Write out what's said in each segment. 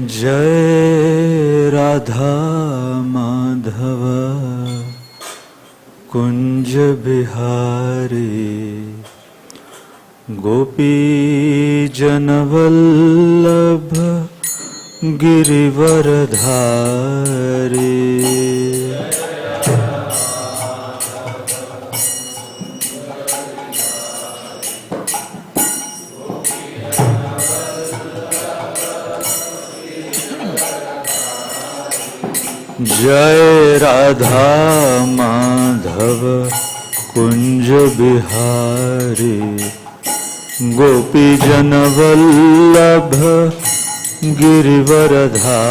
जय राधा माधव कुंज बिहारी गोपी जनवल्लभ गिरिवरधारी। जय राधा माधव कुंज बिहारी गोपी जनवल्लभ गिरिवरधारी।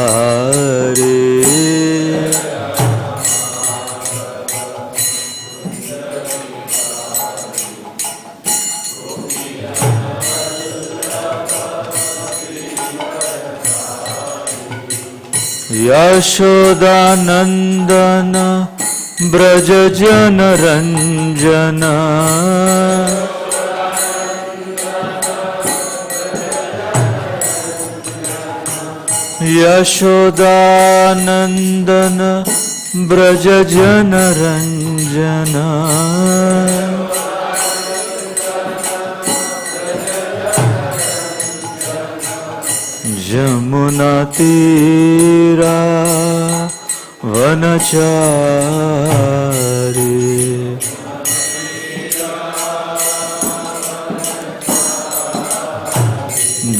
यशोदानंदन ब्रज जन रंजन यशोदानंदन ब्रज जन रंजन। जमुना तीरा वनचारी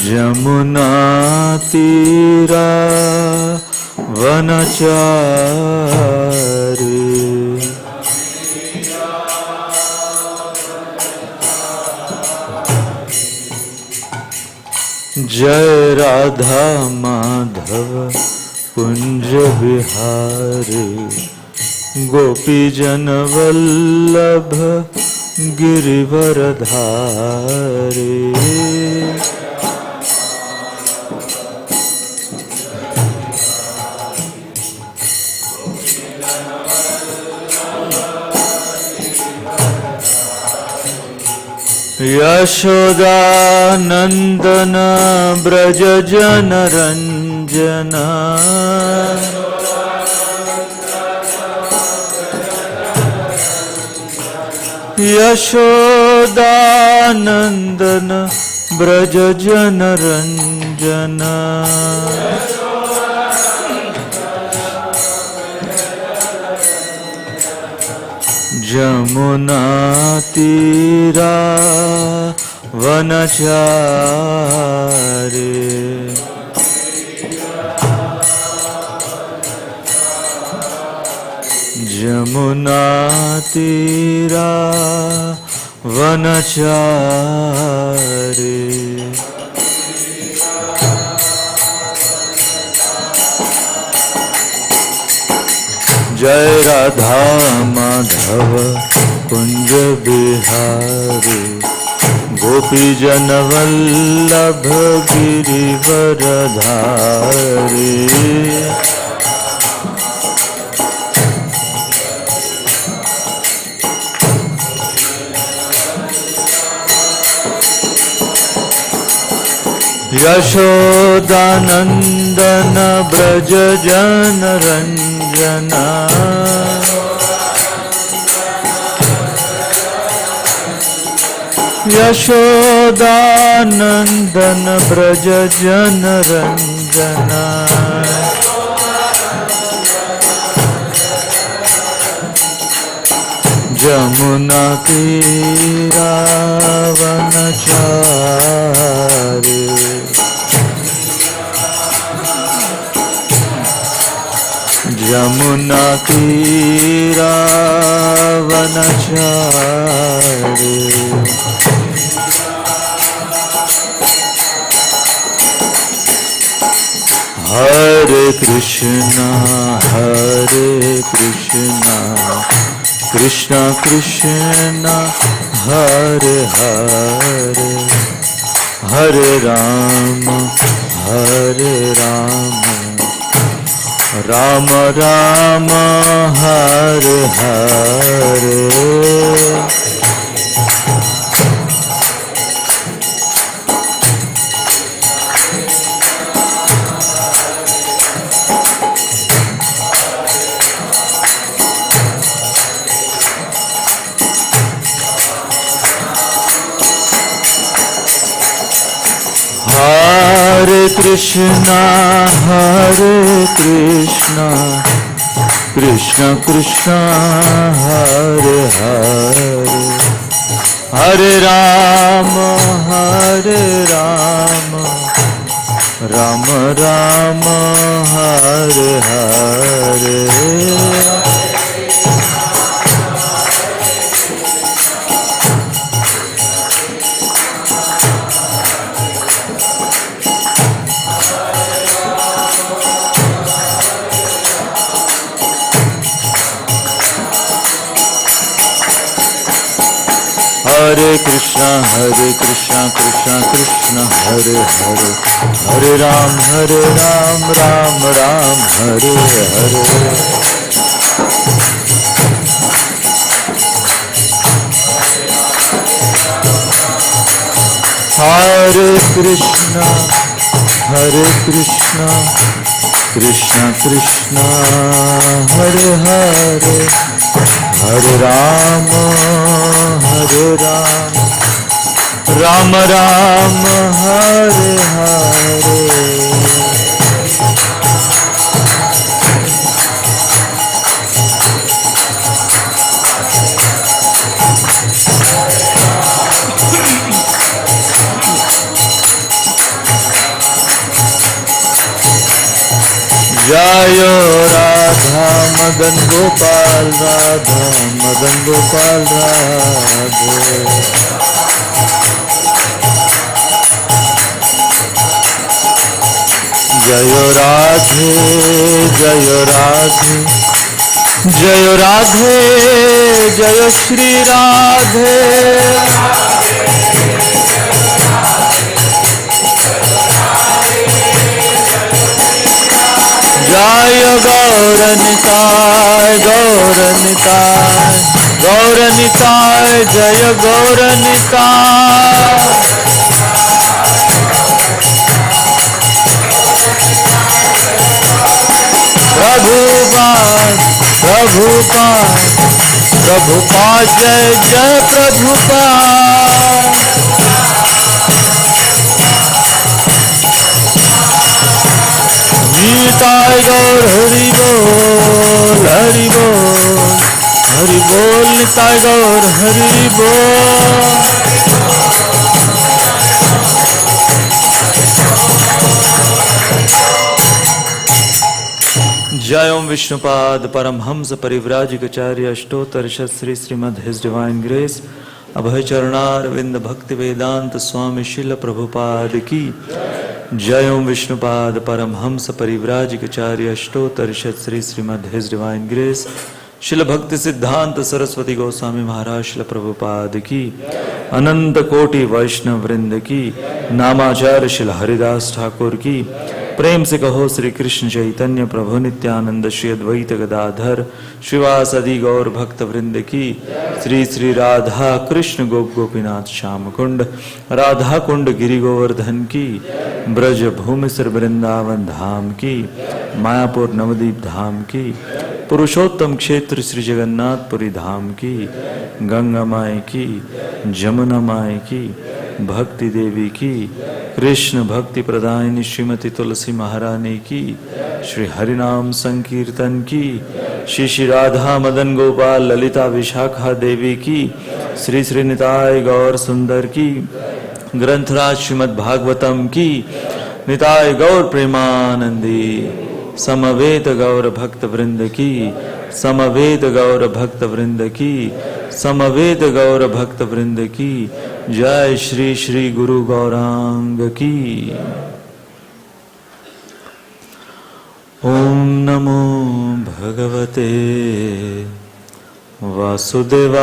जमुना तीरा वनचारी। जय राधा माधव कुंज बिहारी गोपी जनवल्लभ गिरिवरधारी। यशोदानंदन ब्रज जन रंजन यशोदानंदन ब्रज जन रंजन। जमुना तीरा वनचारी जमुना तीरा वनचारी। जय राधा माधव कुंज बिहारी गोपी जनवल्लभ गिरिवरधारी। यशोदानंदन ब्रज जन रंजन यशोदानंदन ब्रज जन रंजन। जमुना तीरा वनचारी जमुना तीरा वनचारी। हरे Krishna Krishna Krishna Hare Hare Hare Ram Ram Ram Hare Hare. Hare Krishna, Krishna Krishna, Hare Hare, Hare Rama, Rama Rama, Hare Hare. Hare Krishna, Krishna Krishna, Hare Hare, Hare Ram, Ram Ram, Hare Hare. Hare Krishna, Krishna Krishna, Hare Hare, Hare Rama, Rama Rama, Hare Hare. Jayo Radha Madan Gopal, Radha Madan Gopal, Radhe. Jayo Radhe, Jayo Radhe, Jayo Radhe, Jayo Shri Radhe. Jaya Gauranitai, Gauranitai, Gauranitai, Jaya Gauranitai. Prabhupada, Prabhupada, Prabhupada, Jai Jai Prabhupada. Nitai Gaur Hari Bol, Hari Bol, Hari Bol, Nitai Gaur Hari Bol. Jai Om Vishnupad Paramhamsa Parivrajikacharya Ashtotar Shastri Srimad His Divine Grace Abhay Charanar Vinda Bhakti Vedanta Swami Srila Prabhupada Ki Jai Om Vishnupad Paramhamsa Parivrajikacharya Ashtotar Shastri Srimad His Divine Grace Srila Bhakti Siddhanta Saraswati Goswami Maharaj Srila Prabhupada Ki Ananta Koti Vaishnav Vrinda Ki Namacharya Srila Haridas Thakur Ki प्रेम से कहो श्री कृष्ण चैतन्य प्रभु नित्यानंद श्री अद्वैत गदाधर श्रीवासदि गौर भक्त वृंद की श्री श्री राधा कृष्ण गोप गोपीनाथ श्याम कुंड राधा कुंड गिरि गोवर्धन की ब्रज भूमि सिर वृंदावन धाम की मायापुर नवदीप धाम की पुरुषोत्तम क्षेत्र श्री जगन्नाथपुरी धाम की गंगा माई की जमुना माई की भक्ति देवी की कृष्ण भक्ति प्रदायिनी श्रीमती तुलसी महारानी की श्री हरिनाम संकीर्तन की श्री श्री राधा मदन गोपाल ललिता विशाखा देवी की श्री श्री निताय गौर सुंदर की ग्रंथराज श्रीमद् भागवतम की निताय गौर प्रेमानंदी समवेत गौर भक्त वृंद की समवेत गौर भक्त वृंद की समवेत गौर भक्त वृंद की जय श्री श्री गुरु गौरांग की। ओम नमो भगवते वासुदेवाय।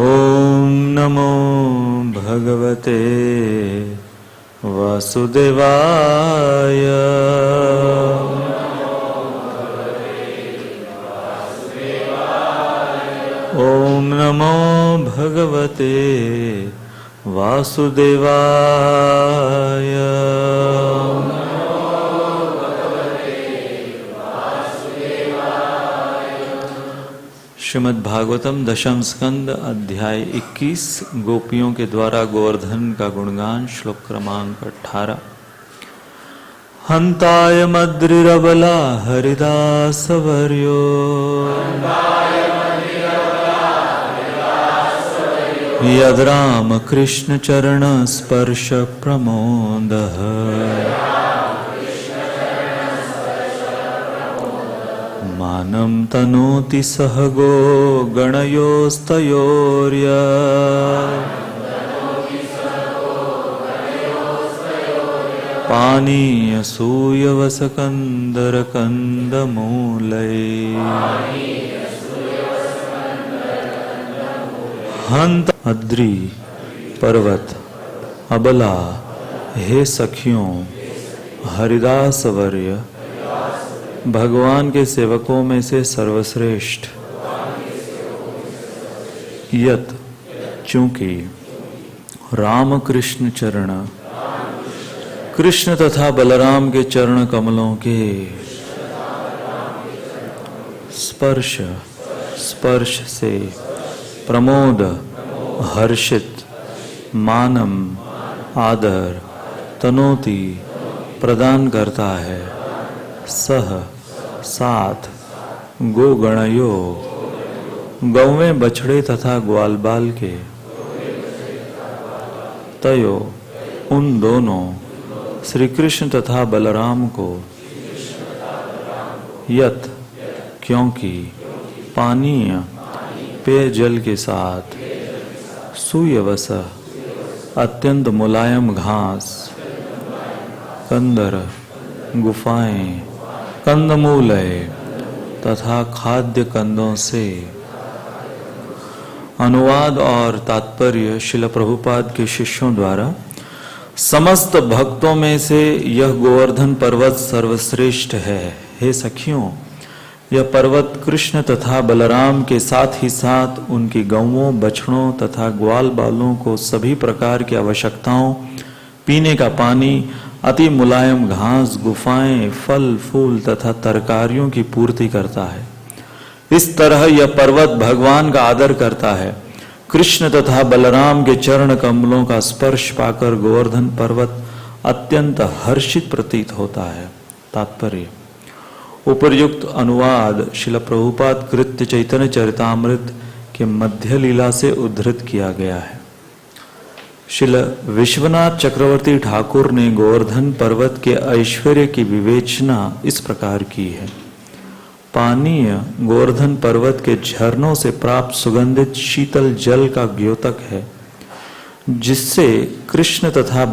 ओम नमो भगवते वासुदेवाय। ओम नमो भगवते वासुदेवाय। श्रीमद् भागवतम दशम स्कंद अध्याय 21 गोपियों के द्वारा गोवर्धन का गुणगान श्लोक क्रमांक 18। हंताय मद्रिरबला हरिदास वर्यो यद राम कृष्ण चरण स्पर्श प्रमोदः मानं तनोति सह गो गणयोस्तयोर्य पानीय सूयवसकंदर कंदमूलये हंत अद्रि पर्वत अबला हे सखियों हरिदास वर्य भगवान के सेवकों में से सर्वश्रेष्ठ यत चूंकि राम कृष्ण चरण कृष्ण तथा बलराम के चरण कमलों के स्पर्श से प्रमोद हर्षित मानम आदर तनोति प्रदान करता है सह साथ गोगणयो गौवें बछड़े तथा ग्वालबाल के तयो उन दोनों श्री कृष्ण तथा बलराम को यत क्योंकि पानीय पेयजल के साथ सुयवस अत्यंत मुलायम घास कंदर गुफाएं कंदमूलय तथा खाद्य कंदों से। अनुवाद और तात्पर्य श्रील प्रभुपाद के शिष्यों द्वारा समस्त भक्तों में से यह गोवर्धन पर्वत सर्वश्रेष्ठ है। हे सखियों, यह पर्वत कृष्ण तथा बलराम के साथ ही साथ उनकी गौओं बछड़ों तथा ग्वाल बालों को सभी प्रकार की आवश्यकताओं, पीने का पानी, अति मुलायम घास, गुफाएं, फल फूल तथा तरकारियों की पूर्ति करता है। इस तरह यह पर्वत भगवान का आदर करता है। कृष्ण तथा बलराम के चरण कमलों का स्पर्श पाकर गोवर्धन पर्वत अत्यंत हर्षित प्रतीत होता है। तात्पर्य उपर्युक्त अनुवाद श्रील प्रभुपाद कृत्य चैतन्य चरितामृत के मध्य लीला से उद्धृत किया गया है। श्रील विश्वनाथ चक्रवर्ती ठाकुर ने गोवर्धन पर्वत के ऐश्वर्य की विवेचना इस प्रकार की है। पानीय गोवर्धन पर्वत के झरनों से प्राप्त सुगंधित शीतल जल का द्योतक है, जिसे कृष्ण तथा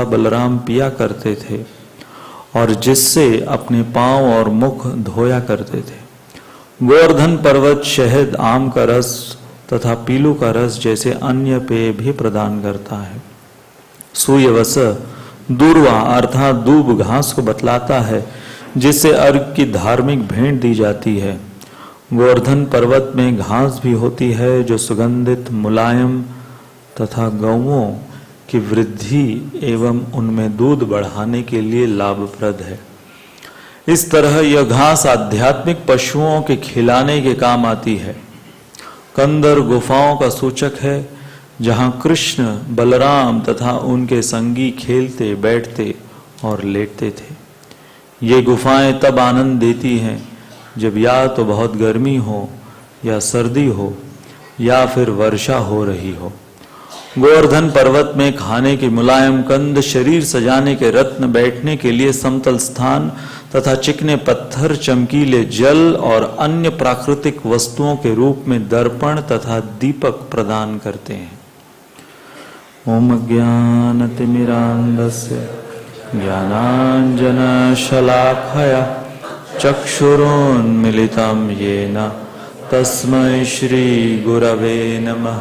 बलराम पिया करते थे और जिससे अपने पांव और मुख धोया करते थे। गोवर्धन पर्वत शहद, आम का रस तथा पीलू का रस जैसे अन्य पेय भी प्रदान करता है। सूयवस दूर्वा अर्थात दूब घास को बतलाता है, जिससे अर्घ की धार्मिक भेंट दी जाती है। गोवर्धन पर्वत में घास भी होती है जो सुगंधित मुलायम तथा गौओं की वृद्धि एवं उनमें दूध बढ़ाने के लिए लाभप्रद है। इस तरह यह घास आध्यात्मिक पशुओं के खिलाने के काम आती है। कंदर गुफाओं का सूचक है, जहां कृष्ण बलराम तथा उनके संगी खेलते, बैठते और लेटते थे। ये गुफाएं तब आनंद देती हैं जब या तो बहुत गर्मी हो या सर्दी हो या फिर वर्षा हो रही हो। गोवर्धन पर्वत में खाने के मुलायम कंद, शरीर सजाने के रत्न, बैठने के लिए समतल स्थान तथा चिकने पत्थर, चमकीले जल और अन्य प्राकृतिक वस्तुओं के रूप में दर्पण तथा दीपक प्रदान करते हैं। ओम ज्ञानतिमिरान्धस्य ज्ञानाञ्जनशलाखया चक्षुरोन्मिलितं येन तस्मै श्री गुरवे नमः।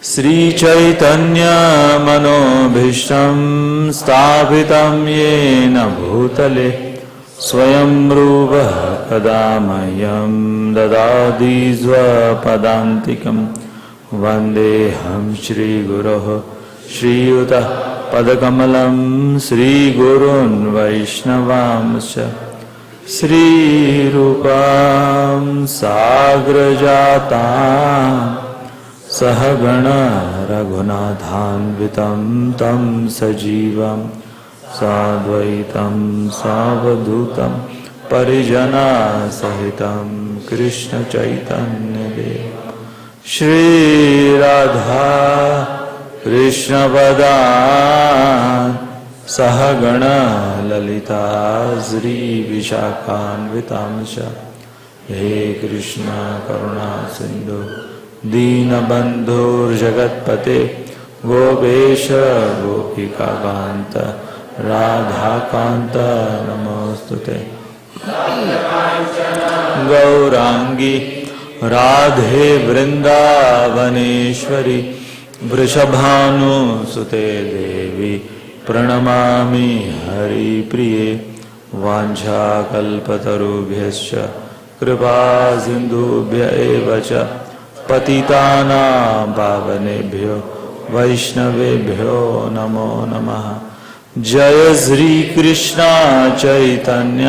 श्री चैतन्य मनोभीष्टं स्थापितं येन भूतले स्वयं रूपः कदा मह्यं ददाति स्वपदान्तिकं। वन्देऽहं श्रीगुरोः श्रीयुतः पदकमलं श्रीगुरून् वैष्णवांश्च श्रीरूपं साग्रजातां सहगण रघुनाथान्वितं तं सजीवं साद्वैतं सावधूतं परिजनसहितं कृष्णचैतन्यदेव श्रीराधा कृष्णपदान् सहगण ललिता श्री विशाखान्वितांश हे कृष्ण करुणा सिंधु दीनबन्धुर्जगत्पते गोपेश गोपिकान्त राधाकान्त नमोस्तुते गौरांगी राधे वृंदावनेश्वरी वृषभानुसुते देवी प्रणमामि हरिप्रिये वाञ्छाकल्पतरुभ्यश्च कृपा सिन्धुभ्य एव च पतितानां पावनेभ्यो वैष्णवेभ्यो नमो नमः। जय श्री कृष्ण चैतन्य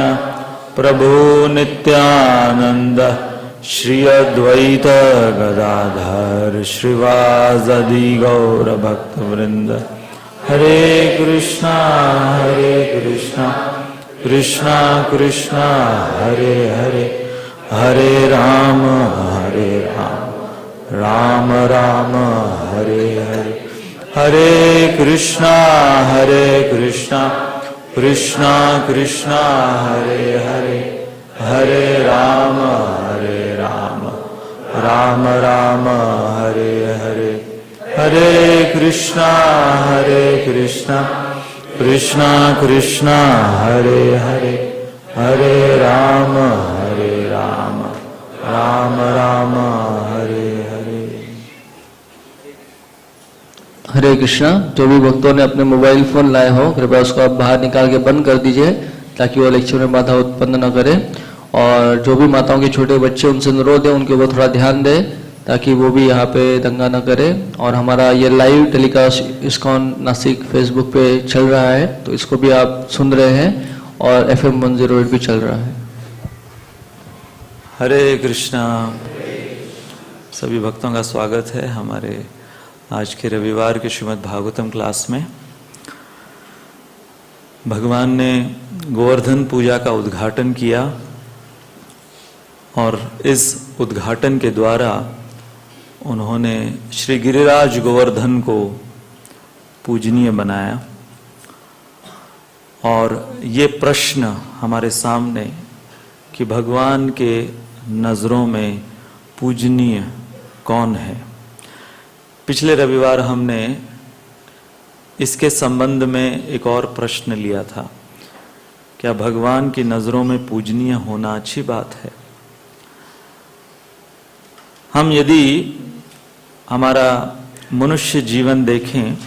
प्रभु नित्यानंद श्री अद्वैत गदाधर श्रीवासदि गौर भक्तवृंद हरे कृष्णा कृष्णा कृष्णा हरे हरे हरे राम राम राम हरे हरे हरे कृष्णा कृष्णा कृष्णा हरे हरे हरे राम राम राम हरे हरे हरे कृष्णा कृष्णा कृष्णा हरे हरे हरे राम राम राम हरे हरे। हरे कृष्णा। जो भी भक्तों ने अपने मोबाइल फोन लाए हो कृपया उसको आप बाहर निकाल के बंद कर दीजिए ताकि वो लेक्चर में बाधा उत्पन्न न करे। और जो भी माताओं के छोटे बच्चे उनसे अनुरोध है उनके ऊपर थोड़ा ध्यान दें ताकि वो भी यहाँ पे दंगा न करे। और हमारा ये live telecast ISKCON Nashik Facebook पे चल रहा है तो इसको भी आप सुन रहे हैं और FM 108 भी चल रहा है। हरे कृष्णा। सभी भक्तों का स्वागत है हमारे आज के रविवार के श्रीमद् भागवतम क्लास में। भगवान ने गोवर्धन पूजा का उद्घाटन किया और इस उद्घाटन के द्वारा उन्होंने श्री गिरिराज गोवर्धन को पूजनीय बनाया। और ये प्रश्न हमारे सामने कि भगवान के नज़रों में पूजनीय कौन है। पिछले रविवार हमने इसके संबंध में एक और प्रश्न लिया था, क्या भगवान की नज़रों में पूजनीय होना अच्छी बात है। हम यदि हमारा मनुष्य जीवन देखें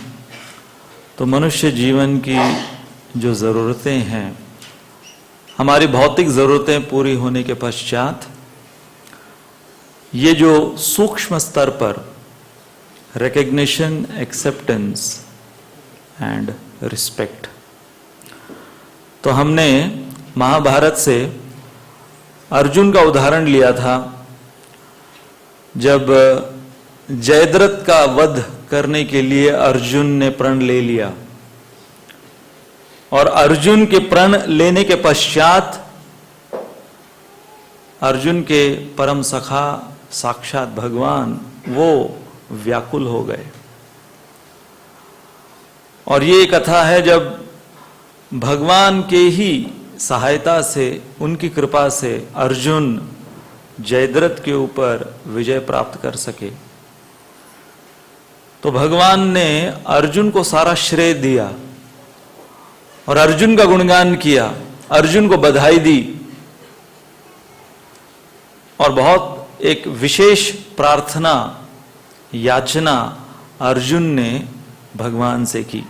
तो मनुष्य जीवन की जो ज़रूरतें हैं, हमारी भौतिक ज़रूरतें पूरी होने के पश्चात ये जो सूक्ष्म स्तर पर रिकग्निशन, एक्सेप्टेंस एंड रिस्पेक्ट, तो हमने महाभारत से अर्जुन का उदाहरण लिया था। जब जयद्रथ का वध करने के लिए अर्जुन ने प्रण ले लिया और अर्जुन के प्रण लेने के पश्चात अर्जुन के परम सखा साक्षात भगवान वो व्याकुल हो गए। और ये कथा है जब भगवान के ही सहायता से, उनकी कृपा से अर्जुन जयद्रथ के ऊपर विजय प्राप्त कर सके। तो भगवान ने अर्जुन को सारा श्रेय दिया और अर्जुन का गुणगान किया, अर्जुन को बधाई दी और बहुत एक विशेष प्रार्थना याचना अर्जुन ने भगवान से की।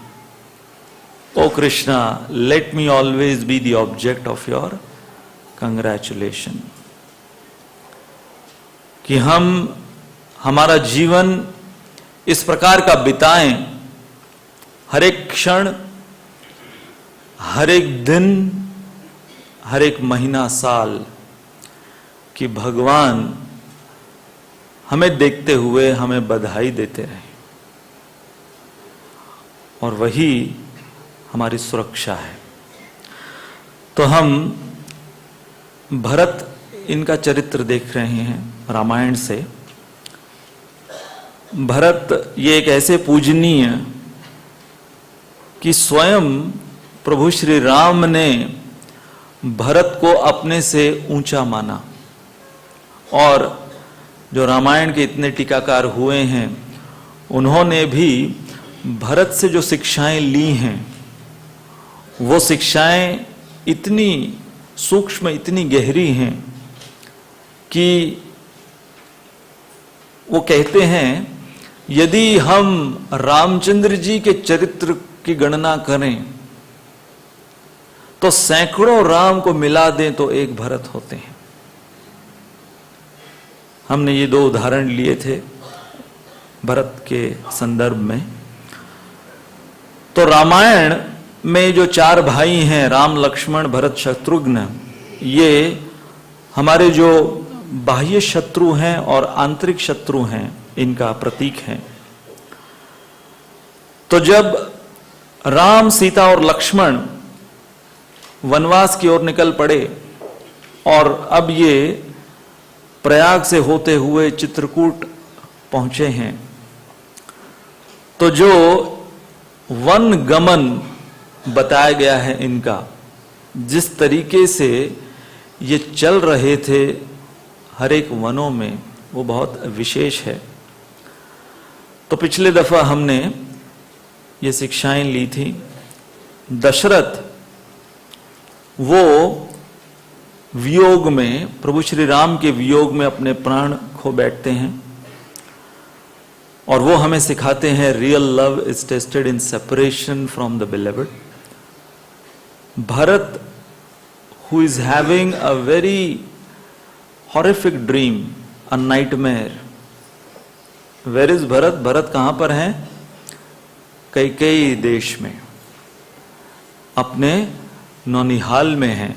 O Krishna, let me always be the object of your congratulation. कि हम हमारा जीवन इस प्रकार का बिताएं, हर एक क्षण, हर एक दिन, हर एक महीना साल कि भगवान हमें देखते हुए हमें बधाई देते रहे, और वही हमारी सुरक्षा है। तो हम भरत इनका चरित्र देख रहे हैं रामायण से। भरत ये एक ऐसे पूजनीय कि स्वयं प्रभु श्री राम ने भरत को अपने से ऊंचा माना, और जो रामायण के इतने टीकाकार हुए हैं उन्होंने भी भरत से जो शिक्षाएं ली हैं वो शिक्षाएं इतनी सूक्ष्म, इतनी गहरी हैं कि वो कहते हैं यदि हम रामचंद्र जी के चरित्र की गणना करें तो सैकड़ों राम को मिला दें तो एक भरत होते हैं। हमने ये दो उदाहरण लिए थे भरत के संदर्भ में। तो रामायण में जो चार भाई हैं, राम, लक्ष्मण, भरत, शत्रुघ्न, ये हमारे जो बाह्य शत्रु हैं और आंतरिक शत्रु हैं, इनका प्रतीक हैं। तो जब राम, सीता और लक्ष्मण वनवास की ओर निकल पड़े और अब ये प्रयाग से होते हुए चित्रकूट पहुंचे हैं, तो जो वन गमन बताया गया है इनका, जिस तरीके से ये चल रहे थे हर एक वनों में, वो बहुत विशेष है। तो पिछले दफा हमने ये शिक्षाएं ली थी। दशरथ वो वियोग में, प्रभु श्री राम के वियोग में अपने प्राण खो बैठते हैं, और वो हमें सिखाते हैं real love is tested in separation from the beloved. Bharat who is having a very horrific dream, a nightmare. Where is Bharat? Bharat कहां पर हैं? कैकेयी देश में, अपने नौनिहाल में हैं।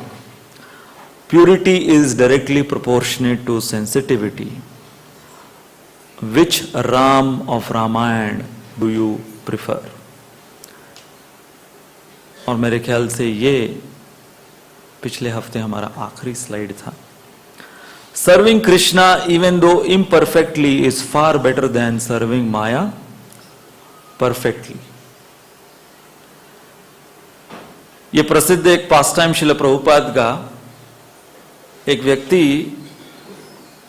Purity is directly proportionate to sensitivity. Which Ram of Ramayana do you prefer? और मेरे ख्याल से ये पिछले हफ्ते हमारा आखिरी स्लाइड था। Serving Krishna even though imperfectly is far better than serving Maya perfectly. ये प्रसिद्ध एक पास टाइम श्रील प्रभुपाद का, एक व्यक्ति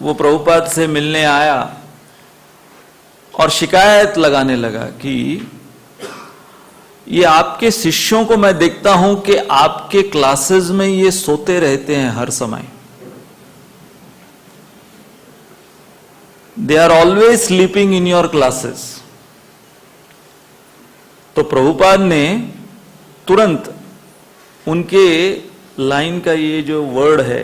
वो प्रभुपाद से मिलने आया और शिकायत लगाने लगा कि ये आपके शिष्यों को मैं देखता हूं कि आपके क्लासेस में ये सोते रहते हैं हर समय। They are always sleeping in your classes. तो प्रभुपाद ने तुरंत उनके लाइन का ये जो वर्ड है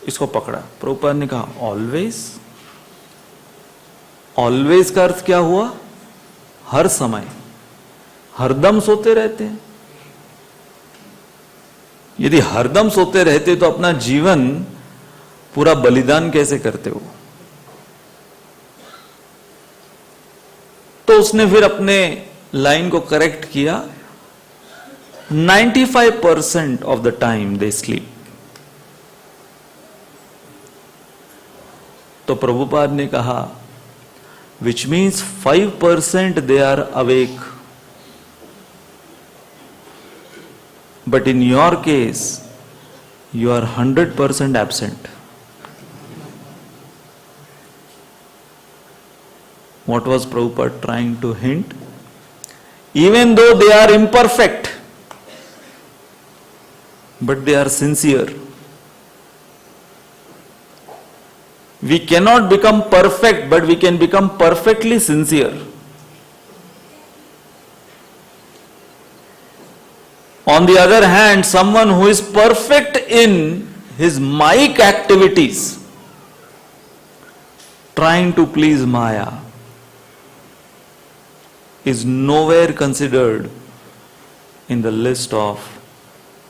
इसको पकड़ा। प्रभुपाद ने कहा ऑलवेज। ऑलवेज का अर्थ क्या हुआ? हर समय, हरदम सोते रहते हैं। यदि हरदम सोते रहते तो अपना जीवन पूरा बलिदान कैसे करते हो? तो उसने फिर अपने लाइन को करेक्ट किया। 95% of the time they sleep. तो प्रभुपाद ने कहा which means 5% they are awake. But in your case, you are 100% absent. What was Prabhupada trying to hint? Even though they are imperfect, but they are sincere. We cannot become perfect, but we can become perfectly sincere. On the other hand, someone who is perfect in his mic activities, trying to please Maya, is nowhere considered in the list of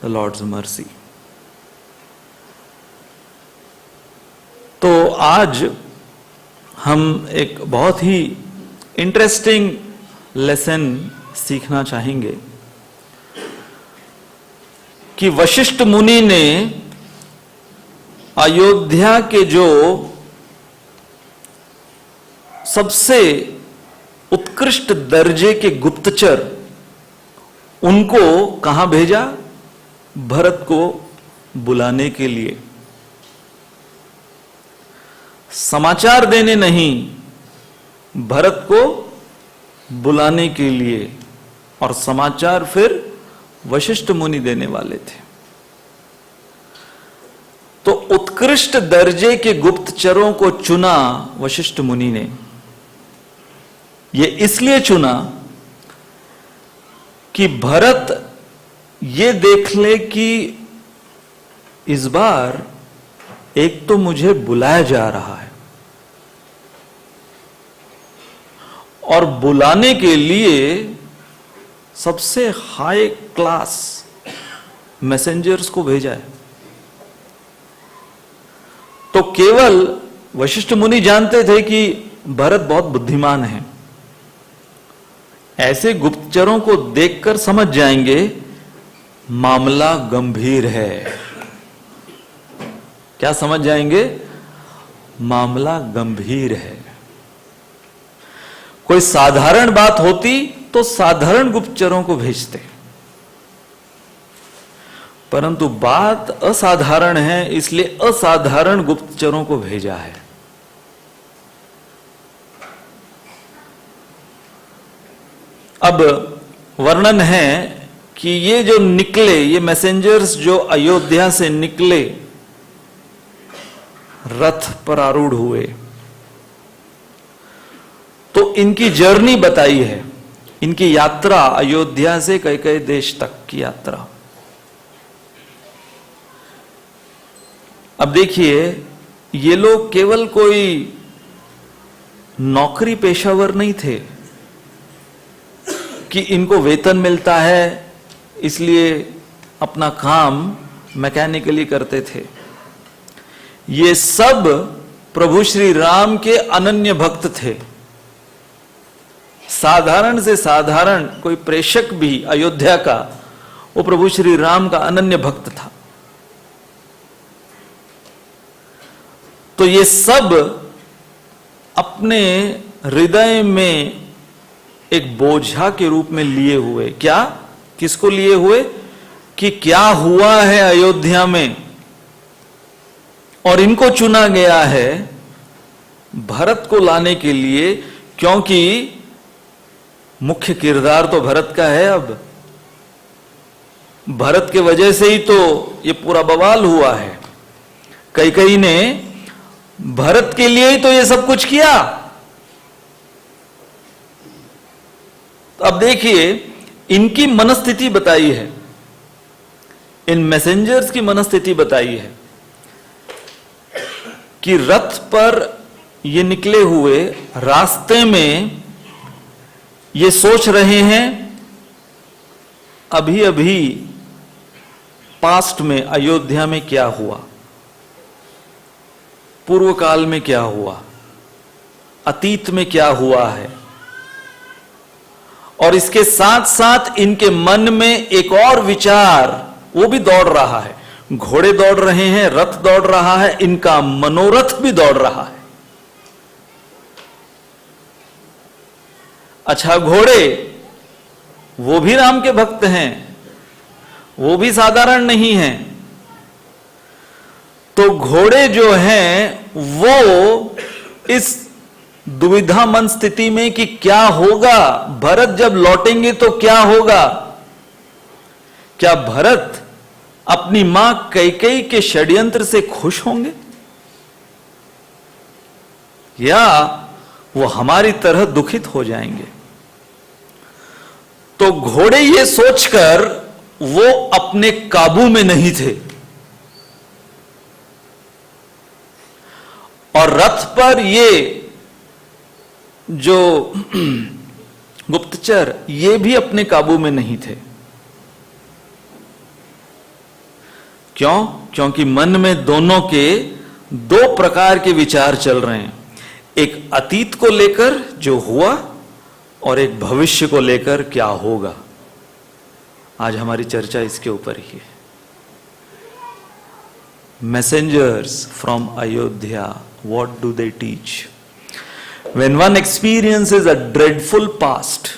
the Lord's mercy. आज हम एक बहुत ही interesting lesson सीखना चाहेंगे कि वशिष्ठ मुनि ने अयोध्या के जो सबसे उत्कृष्ट दर्जे के गुप्तचर, उनको कहां भेजा? भरत को बुलाने के लिए। समाचार देने नहीं, भरत को बुलाने के लिए। और समाचार फिर वशिष्ठ मुनि देने वाले थे। तो उत्कृष्ट दर्जे के गुप्तचरों को चुना वशिष्ठ मुनि ने। यह इसलिए चुना कि भरत ये देख ले कि इस बार एक तो मुझे बुलाया जा रहा है, और बुलाने के लिए सबसे हाई क्लास मैसेंजर्स को भेजा है। तो केवल वशिष्ठ मुनि जानते थे कि भरत बहुत बुद्धिमान है। ऐसे गुप्तचरों को देखकर समझ जाएंगे मामला गंभीर है। क्या समझ जाएंगे? मामला गंभीर है। कोई साधारण बात होती तो साधारण गुप्तचरों को भेजते, परंतु बात असाधारण है, इसलिए असाधारण गुप्तचरों को भेजा है। अब वर्णन है कि ये जो निकले, ये मैसेंजर्स जो अयोध्या से निकले, रथ पर आरूढ़ हुए, तो इनकी जर्नी बताई है, इनकी यात्रा अयोध्या से कई कई देश तक की यात्रा। अब देखिए, ये लोग केवल कोई नौकरी पेशावर नहीं थे कि इनको वेतन मिलता है इसलिए अपना काम मैकेनिकली करते थे। ये सब प्रभु श्री राम के अनन्य भक्त थे। साधारण से साधारण कोई प्रेषक भी अयोध्या का, वो प्रभु श्री राम का अनन्य भक्त था। तो ये सब अपने हृदय में एक बोझा के रूप में लिए हुए, क्या? किसको लिए हुए? कि क्या हुआ है अयोध्या में, और इनको चुना गया है भरत को लाने के लिए, क्योंकि मुख्य किरदार तो भरत का है। अब भरत के वजह से ही तो ये पूरा बवाल हुआ है। कैकेयी ने भरत के लिए ही तो ये सब कुछ किया। तो अब देखिए, इनकी मनस्थिति बताई है, इन मैसेंजर्स की मनस्थिति बताई है कि रथ पर ये निकले हुए, रास्ते में ये सोच रहे हैं अभी अभी पास्ट में अयोध्या में क्या हुआ, पूर्व काल में क्या हुआ, अतीत में क्या हुआ है, और इसके साथ साथ इनके मन में एक और विचार वो भी दौड़ रहा है। घोड़े दौड़ रहे हैं, रथ दौड़ रहा है, इनका मनोरथ भी दौड़ रहा है। अच्छा, घोड़े वो भी राम के भक्त हैं, वो भी साधारण नहीं हैं। तो घोड़े जो हैं वो इस दुविधा मन स्थिति में कि क्या होगा, भरत जब लौटेंगे तो क्या होगा। क्या भरत अपनी मां कैकेयी के षड्यंत्र से खुश होंगे, या वो हमारी तरह दुखित हो जाएंगे। तो घोड़े ये सोचकर वो अपने काबू में नहीं थे, और रथ पर ये जो गुप्तचर, ये भी अपने काबू में नहीं थे। क्यों? क्योंकि मन में दोनों के दो प्रकार के विचार चल रहे हैं, एक अतीत को लेकर जो हुआ और एक भविष्य को लेकर क्या होगा। आज हमारी चर्चा इसके ऊपर ही है। Messengers from Ayodhya, what do they teach? When one experiences a dreadful past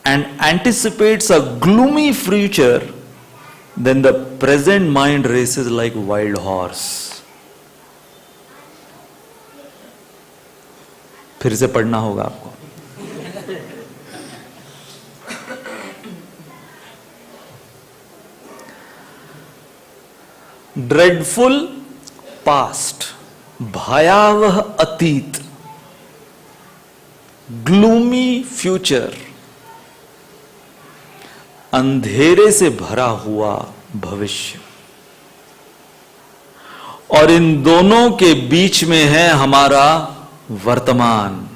and anticipates a gloomy future, then the present mind races like wild horse. फिर से पढ़ना होगा आपको। ड्रेडफुल पास्ट, भयावह अतीत, ग्लूमी फ्यूचर, अंधेरे से भरा हुआ भविष्य, और इन दोनों के बीच में है हमारा वर्तमान।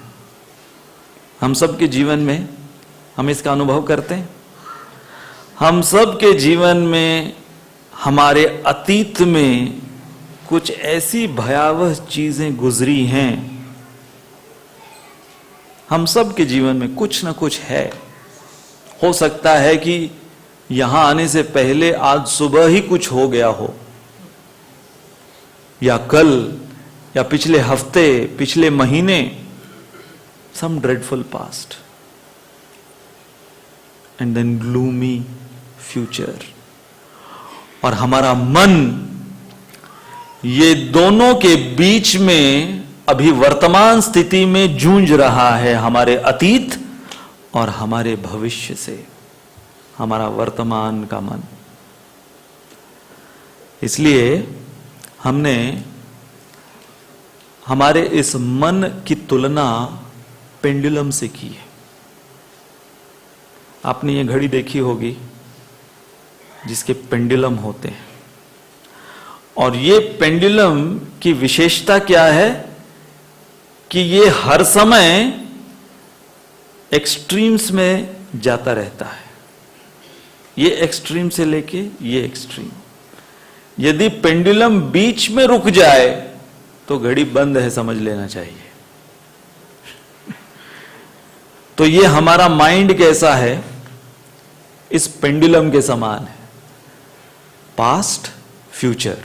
हम सब के जीवन में हम इसका अनुभव करते हैं। हम सब के जीवन में हमारे अतीत में कुछ ऐसी भयावह चीजें गुजरी हैं। हम सब के जीवन में कुछ ना कुछ है। हो सकता है कि यहां आने से पहले आज सुबह ही कुछ हो गया हो, या कल, या पिछले हफ्ते, पिछले महीने, some dreadful past and then gloomy future. और हमारा मन ये दोनों के बीच में अभी वर्तमान स्थिति में जूझ रहा है, हमारे अतीत और हमारे भविष्य से, हमारा वर्तमान का मन। इसलिए हमने हमारे इस मन की तुलना पेंडुलम से की है। आपने ये घड़ी देखी होगी जिसके पेंडुलम होते हैं, और ये पेंडुलम की विशेषता क्या है कि ये हर समय एक्सट्रीम्स में जाता रहता है। ये एक्सट्रीम से लेके ये एक्सट्रीम। यदि पेंडुलम बीच में रुक जाए तो घड़ी बंद है, समझ लेना चाहिए। तो ये हमारा माइंड कैसा है? इस पेंडुलम के समान है। Past future,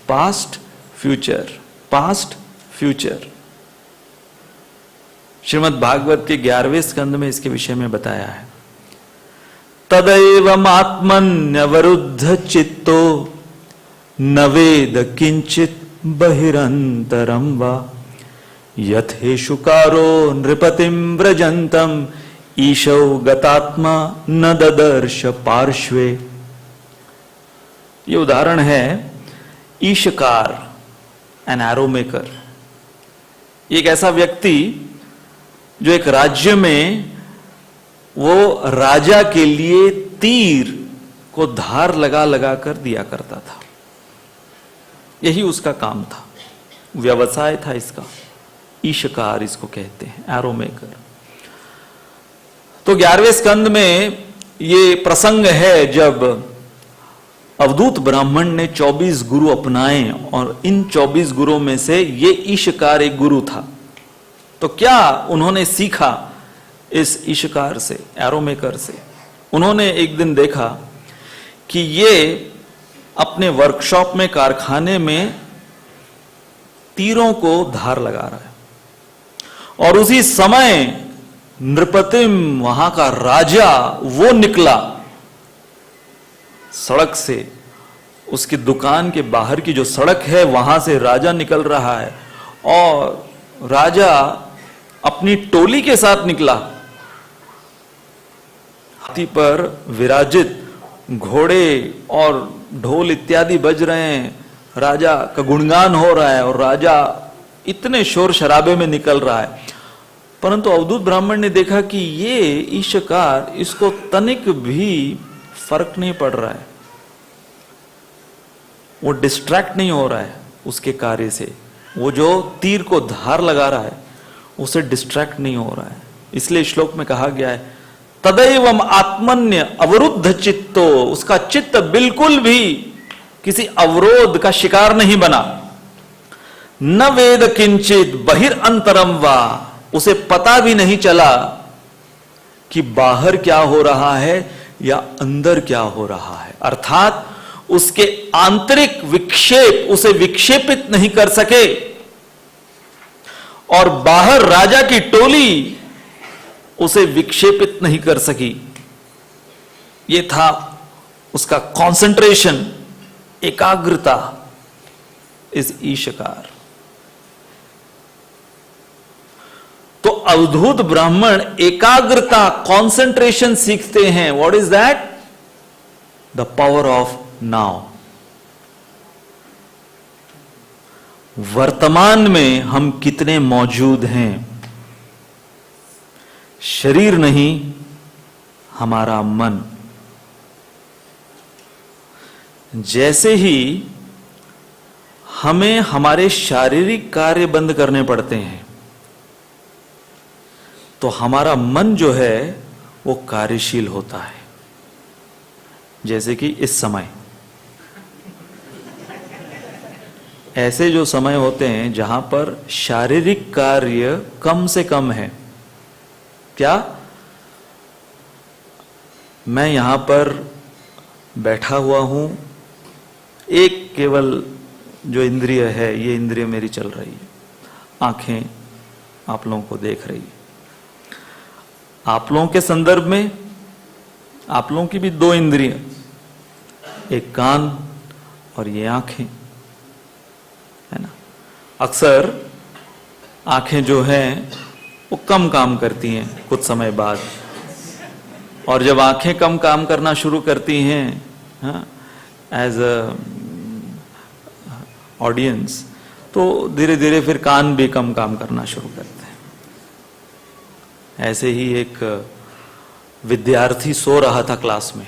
past future, past future. Shrimad Bhagavat के 11वें स्कंद में इसके विषय में बताया है। तदैवम् आत्मन्यवरुद्ध चित्तो न वेद किंचित बहिरंतरम वा यथेशुकारो नृपतिम व्रजंतम ईशौ गतात्मा न ददर्श पार्श्वे। ये उदाहरण है ईशकार, एन एरो मेकर। एक ऐसा व्यक्ति जो एक राज्य में वो राजा के लिए तीर को धार लगा लगा कर दिया करता था। यही उसका काम था, व्यवसाय था इसका। ईशकार इसको कहते हैं, एरो मेकर। तो 11वें स्कंद में ये प्रसंग है जब अवधूत ब्राह्मण ने 24 गुरु अपनाए, और इन 24 गुरुओं में से ये ईशकार एक गुरु था। तो क्या उन्होंने सीखा इस ईशकार से, एरो मेकर से? उन्होंने एक दिन देखा कि ये अपने वर्कशॉप में, कारखाने में तीरों को धार लगा रहा है, और उसी समय नृपतिम, वहां का राजा, वो निकला सड़क से। उसकी दुकान के बाहर की जो सड़क है वहां से राजा निकल रहा है, और राजा अपनी टोली के साथ निकला। हाथी पर विराजित, घोड़े और ढोल इत्यादि बज रहे हैं, राजा का गुणगान हो रहा है, और राजा इतने शोर शराबे में निकल रहा है। परंतु अवधूत ब्राह्मण ने देखा कि ये ईशकार, इसको तनिक भी फर्क नहीं पड़ रहा है, वो डिस्ट्रैक्ट नहीं हो रहा है उसके कार्य से। वो जो तीर को धार लगा रहा है उसे डिस्ट्रैक्ट नहीं हो रहा है। इसलिए श्लोक में कहा गया है तदैवम् आत्मन्य अवरुद्ध चित्तो, उसका चित्त बिल्कुल भी किसी अवरोध का शिकार नहीं बना। न वेद किंचित बहिरअंतरम वा, उसे पता भी नहीं चला कि बाहर क्या हो रहा है या अंदर क्या हो रहा है। अर्थात उसके आंतरिक विक्षेप उसे विक्षेपित नहीं कर सके और बाहर राजा की टोली उसे विक्षेपित नहीं कर सकी। यह था उसका कंसंट्रेशन, एकाग्रता, इस ईशकार। तो अवधूत ब्राह्मण एकाग्रता, कंसंट्रेशन सीखते हैं। What is that? The power of now. वर्तमान में हम कितने मौजूद हैं। शरीर नहीं, हमारा मन। जैसे ही हमें हमारे शारीरिक कार्य बंद करने पड़ते हैं तो हमारा मन जो है वो कार्यशील होता है। जैसे कि इस समय, ऐसे जो समय होते हैं जहां पर शारीरिक कार्य कम से कम है। क्या? मैं यहां पर बैठा हुआ हूं, एक केवल जो इंद्रिय है, ये इंद्रिय मेरी चल रही है, आंखें आप लोगों को देख रही है। आप लोगों के संदर्भ में आप लोगों की भी दो इंद्रिय, एक कान और ये आंखें, है ना। अक्सर आंखें जो हैं वो कम काम करती हैं कुछ समय बाद, और जब आंखें कम काम करना शुरू करती हैं एज अ ऑडियंस, तो धीरे धीरे फिर कान भी कम काम करना शुरू करते हैं। ऐसे ही एक विद्यार्थी सो रहा था क्लास में,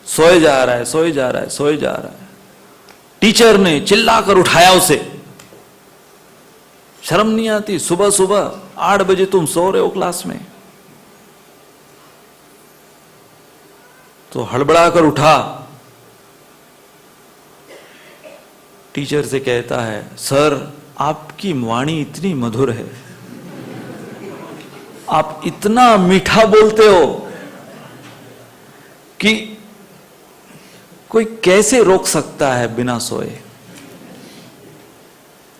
सोए जा रहा है, सोए जा रहा है, सोए जा रहा है। टीचर ने चिल्लाकर उठाया उसे। शर्म नहीं आती? सुबह सुबह 8 बजे तुम सो रहे हो क्लास में। तो हड़बड़ाकर उठा, टीचर से कहता है, सर आपकी वाणी इतनी मधुर है, आप इतना मीठा बोलते हो कि कोई कैसे रोक सकता है बिना सोए,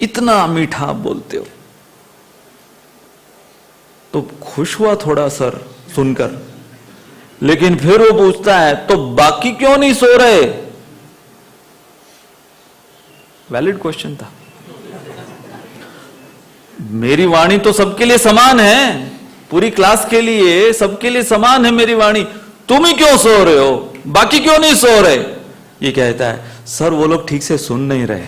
इतना मीठा आप बोलते हो। तो खुश हुआ थोड़ा सर सुनकर, लेकिन फिर वो पूछता है, तो बाकी क्यों नहीं सो रहे? वैलिड क्वेश्चन था। मेरी वाणी तो सबके लिए समान है, पूरी क्लास के लिए, सबके लिए समान है मेरी वाणी, तुम ही क्यों सो रहे हो, बाकी क्यों नहीं सो रहे? ये कहता है, सर वो लोग ठीक से सुन नहीं रहे।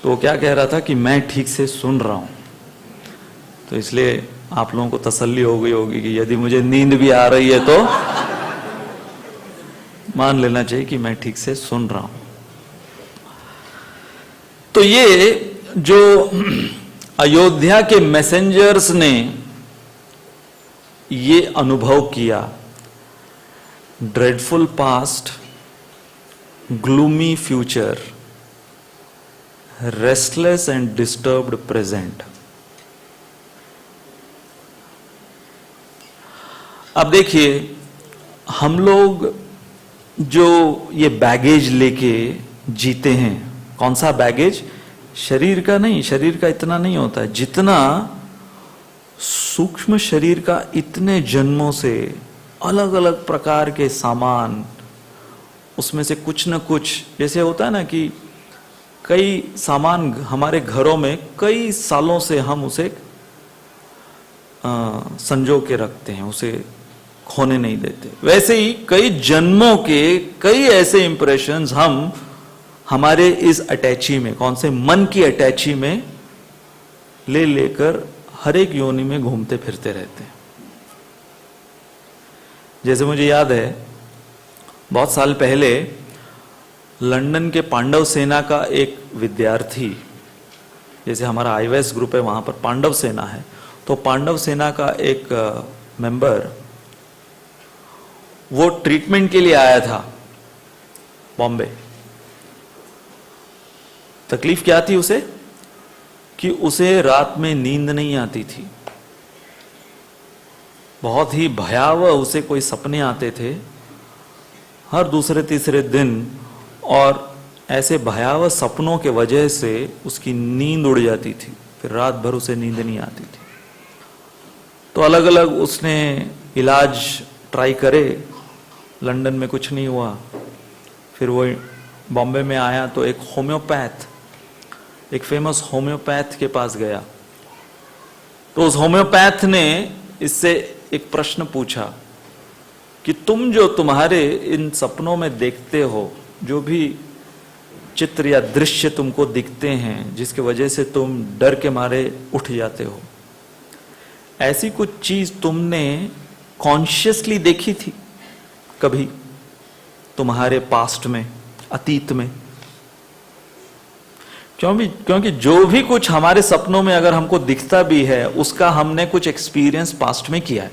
तो वो क्या कह रहा था कि मैं ठीक से सुन रहा हूं। तो इसलिए आप लोगों को तसल्ली हो गई होगी कि यदि मुझे नींद भी आ रही है तो मान लेना चाहिए कि मैं ठीक से सुन रहा हूं। तो ये जो अयोध्या के मैसेंजर्स ने ये अनुभव किया, dreadful past, gloomy future, restless and disturbed present. अब देखिए, हम लोग जो ये बैगेज लेके जीते हैं, कौन सा बैगेज? शरीर का नहीं, शरीर का इतना नहीं होता है जितना सूक्ष्म शरीर का, इतने जन्मों से अलग अलग प्रकार के सामान, उसमें से कुछ न कुछ, जैसे होता है ना कि कई सामान हमारे घरों में कई सालों से हम उसे संजो के रखते हैं, उसे खोने नहीं देते। वैसे ही कई जन्मों के कई ऐसे इंप्रेशंस हम हमारे इस अटैची में, कौन से मन की अटैची में ले लेकर हर एक योनि में घूमते फिरते रहते हैं। जैसे मुझे याद है, बहुत साल पहले लंदन के पांडव सेना का एक विद्यार्थी, जैसे हमारा आईवेएस ग्रुप है वहां पर पांडव सेना है, तो पांडव सेना का एक मेंबर, वो ट्रीटमेंट के लिए आया था बॉम्बे। तकलीफ क्या थी उसे कि उसे रात में नींद नहीं आती थी, बहुत ही भयावह उसे कोई सपने आते थे हर दूसरे तीसरे दिन, और ऐसे भयावह सपनों के वजह से उसकी नींद उड़ जाती थी, फिर रात भर उसे नींद नहीं आती थी। तो अलग अलग उसने इलाज ट्राई करे, लंदन में कुछ नहीं हुआ, फिर वो बॉम्बे में आया तो एक होम्योपैथ, एक फेमस होम्योपैथ के पास गया। तो उस होम्योपैथ ने इससे एक प्रश्न पूछा कि तुम जो तुम्हारे इन सपनों में देखते हो, जो भी चित्र या दृश्य तुमको दिखते हैं जिसके वजह से तुम डर के मारे उठ जाते हो, ऐसी कुछ चीज तुमने कॉन्शियसली देखी थी कभी तुम्हारे पास्ट में, अतीत में? क्योंकि जो भी कुछ हमारे सपनों में अगर हमको दिखता भी है, उसका हमने कुछ एक्सपीरियंस पास्ट में किया है।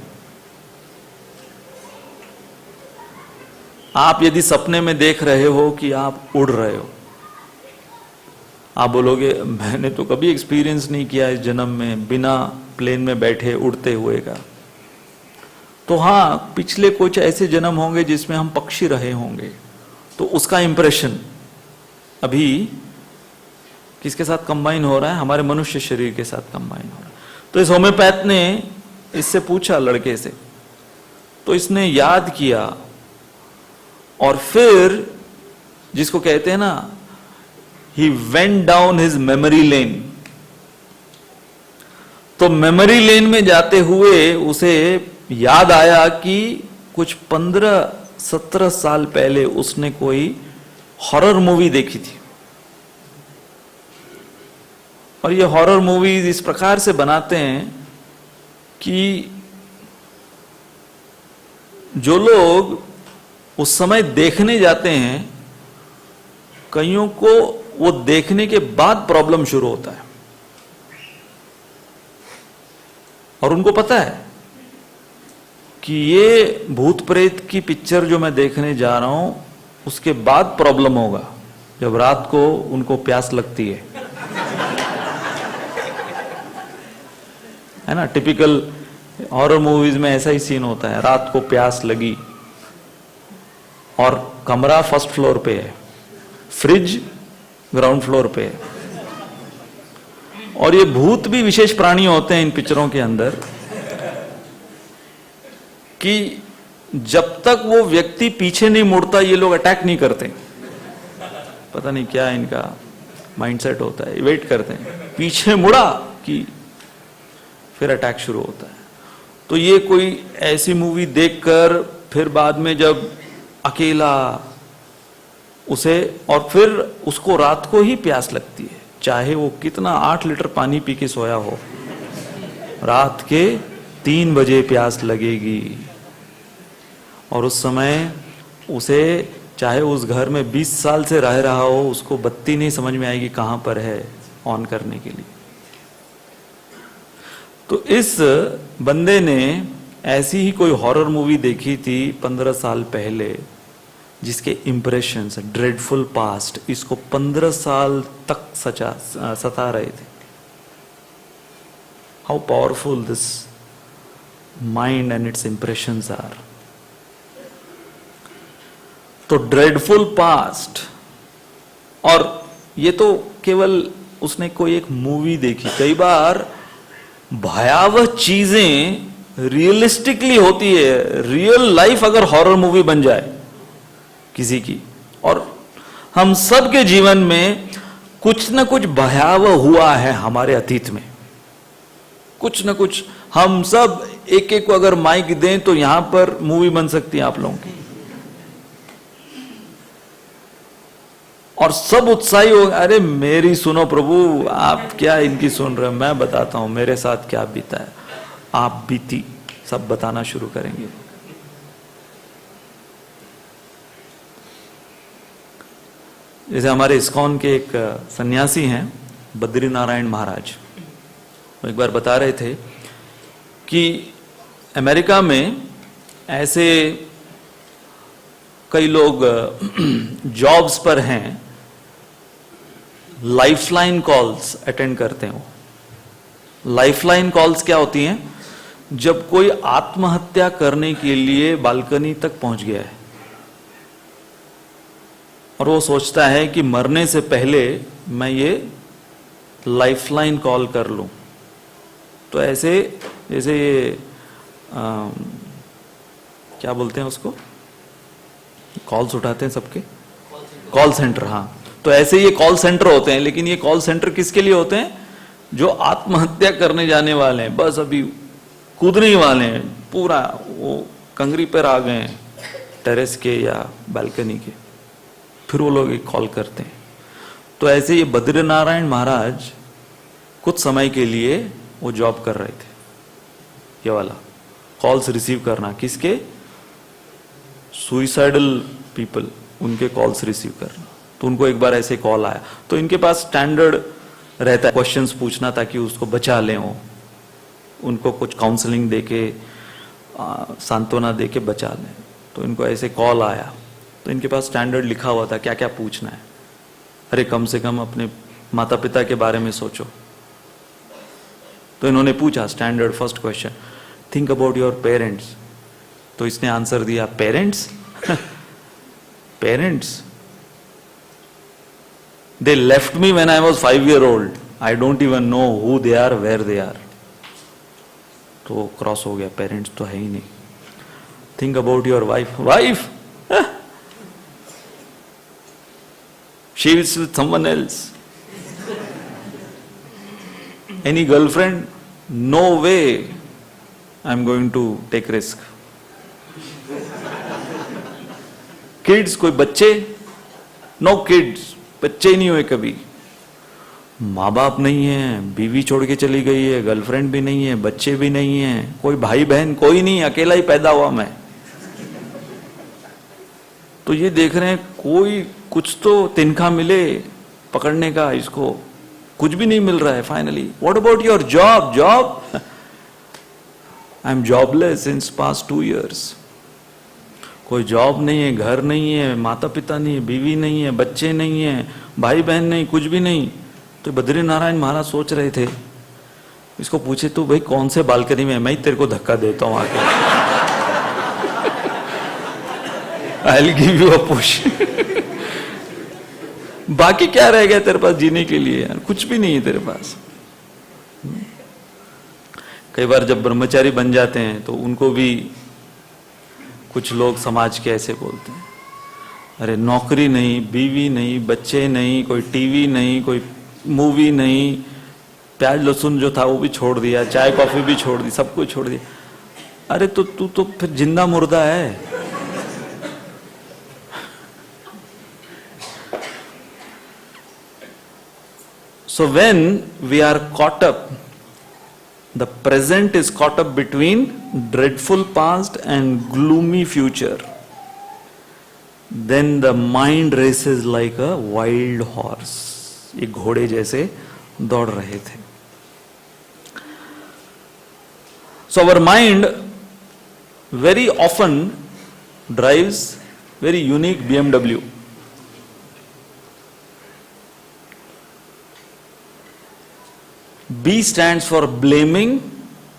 आप यदि सपने में देख रहे हो कि आप उड़ रहे हो, आप बोलोगे मैंने तो कभी एक्सपीरियंस नहीं किया इस जन्म में बिना प्लेन में बैठे उड़ते हुए का। तो हाँ, पिछले कुछ ऐसे जन्म होंगे जिसमें हम पक्षी रहे होंगे, तो उसका इंप्रेशन अभी किसके साथ कंबाइन हो रहा है? हमारे मनुष्य शरीर के साथ कंबाइन हो रहा है। तो इस होम्योपैथ ने इससे पूछा लड़के से, तो इसने याद किया, और फिर जिसको कहते हैं ना, he went down his memory lane. तो मेमोरी लेन में जाते हुए उसे याद आया कि कुछ 15-17 साल पहले उसने कोई हॉरर मूवी देखी थी, और ये हॉरर मूवीज इस प्रकार से बनाते हैं कि जो लोग उस समय देखने जाते हैं, कईयों को वो देखने के बाद प्रॉब्लम शुरू होता है, और उनको पता है कि ये भूत प्रेत की पिक्चर जो मैं देखने जा रहा हूं, उसके बाद प्रॉब्लम होगा जब रात को उनको प्यास लगती है ना। टिपिकल हॉरर मूवीज में ऐसा ही सीन होता है, रात को प्यास लगी और कमरा फर्स्ट फ्लोर पे है, फ्रिज ग्राउंड फ्लोर पे है, और ये भूत भी विशेष प्राणी होते हैं इन पिक्चरों के अंदर कि जब तक वो व्यक्ति पीछे नहीं मुड़ता ये लोग अटैक नहीं करते। पता नहीं क्या इनका माइंडसेट होता है, वेट करते हैं, पीछे मुड़ा कि फिर अटैक शुरू होता है। तो ये कोई ऐसी मूवी देखकर फिर बाद में जब अकेला उसे, और फिर उसको रात को ही प्यास लगती है, चाहे वो कितना 8 लीटर पानी पी के सोया हो, रात के 3 बजे प्यास लगेगी। और उस समय उसे, चाहे उस घर में 20 साल से रह रहा हो, उसको बत्ती नहीं समझ में आएगी कहां पर है ऑन करने के लिए। तो इस बंदे ने ऐसी ही कोई हॉरर मूवी देखी थी 15 साल पहले, जिसके इंप्रेशंस, ड्रेडफुल पास्ट, इसको 15 साल तक सता रहे थे। How powerful this mind and its impressions are. तो ड्रेडफुल पास्ट, और ये तो केवल उसने कोई एक मूवी देखी। कई बार भयावह चीजें रियलिस्टिकली होती है, रियल लाइफ अगर हॉरर मूवी बन जाए किसी की, और हम सब के जीवन में कुछ न कुछ भयावह हुआ है हमारे अतीत में, कुछ न कुछ। हम सब एक एक को अगर माइक दें तो यहां पर मूवी बन सकती है आप लोगों की, और सब उत्साही हो, अरे मेरी सुनो प्रभु, आप क्या इनकी सुन रहे हो, मैं बताता हूं मेरे साथ क्या बीता है। आप बीती सब बताना शुरू करेंगे। जैसे हमारे इस्कॉन के एक सन्यासी हैं बद्री नारायण महाराज, वो एक बार बता रहे थे कि अमेरिका में ऐसे कई लोग जॉब्स पर हैं, लाइफलाइन कॉल्स अटेंड करते हैं। वो लाइफलाइन कॉल्स क्या होती हैं? जब कोई आत्महत्या करने के लिए बालकनी तक पहुंच गया है और वो सोचता है कि मरने से पहले मैं ये लाइफलाइन कॉल कर लूं, तो ऐसे जैसे ये क्या बोलते हैं उसको, कॉल्स उठाते हैं सबके, कॉल सेंटर। हाँ, तो ऐसे ये कॉल सेंटर होते हैं, लेकिन ये कॉल सेंटर किसके लिए होते हैं? जो आत्महत्या करने जाने वाले हैं, बस अभी कूदने ही वाले हैं, पूरा वो कंगरी पर आ गए हैं टेरेस के या बालकनी के, फिर वो लोग एक कॉल करते हैं। तो ऐसे ये बद्रीनारायण महाराज कुछ समय के लिए वो जॉब कर रहे थे, ये वाला कॉल्स रिसीव करना, किसके? सुइसाइडल पीपल, उनके कॉल्स रिसीव करना। तो उनको एक बार ऐसे कॉल आया, तो इनके पास स्टैंडर्ड रहता है क्वेश्चंस पूछना ताकि उसको बचा लें, वो उनको कुछ काउंसलिंग देके सांत्वना देके बचा लें। तो इनको ऐसे कॉल आया, तो इनके पास स्टैंडर्ड लिखा हुआ था क्या क्या पूछना है। अरे कम से कम अपने माता पिता के बारे में सोचो। तो इन्होंने पूछा standard first question, think about your parents. तो इसने आंसर दिया, parents parents they left me when I was 5 years old, I don't even know who they are, where they are. तो क्रॉस हो गया, पेरेंट्स तो है ही नहीं। Think about your wife, wife she is with someone else. Any girlfriend, no way I am going to take risk. Kids, कोई बच्चे, no kids, बच्चे ही नहीं हुए कभी। माँ बाप नहीं है, बीवी छोड़ के चली गई है, गर्लफ्रेंड भी नहीं है, बच्चे भी नहीं है, कोई भाई बहन कोई नहीं, अकेला ही पैदा हुआ मैं। तो ये देख रहे हैं कोई कुछ तो तिनका मिले पकड़ने का, इसको कुछ भी नहीं मिल रहा है। Finally, what about your job? Job, I am jobless since past 2 years। कोई जॉब नहीं है, घर नहीं है, माता पिता नहीं है, बीवी नहीं है, बच्चे नहीं है, भाई बहन नहीं, कुछ भी नहीं। तो बद्रीनारायण महाराज सोच रहे थे, इसको पूछे तो भाई कौन से बालकनी में है, मैं ही तेरे को धक्का देता हूं आके। I will give you a push. बाकी क्या रह गया तेरे पास जीने के लिए? यार कुछ भी नहीं है तेरे पास। कई बार जब ब्रह्मचारी बन जाते हैं तो उनको भी कुछ लोग समाज के ऐसे बोलते हैं, अरे नौकरी नहीं, बीवी नहीं, बच्चे नहीं, कोई टीवी नहीं, कोई मूवी नहीं, प्याज लहसुन जो था वो भी छोड़ दिया, चाय कॉफी भी छोड़ दी, सब कुछ छोड़ दिया। अरे तो तू तो फिर जिंदा मुर्दा है। So when we are caught up, the present is caught up between dreadful past and gloomy future, then the mind races like a wild horse. ये घोड़े जैसे दौड़ रहे थे। So our mind very often drives very unique BMW. B stands for blaming,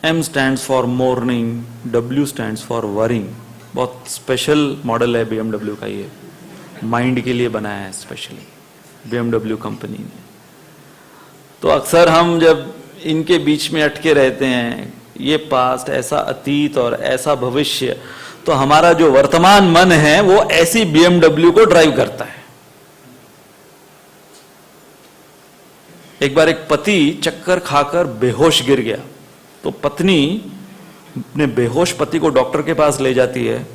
M stands for mourning, W stands for worrying. बहुत special model है BMW का, ये माइंड के लिए बनाया है स्पेशली BMW कंपनी ने। तो अक्सर हम जब इनके बीच में अटके रहते हैं, ये पास्ट, ऐसा अतीत और ऐसा भविष्य, तो हमारा जो वर्तमान मन है वो ऐसी BMW को ड्राइव करता है। एक बार एक पति चक्कर खाकर बेहोश गिर गया, तो पत्नी अपने बेहोश पति को डॉक्टर के पास ले जाती है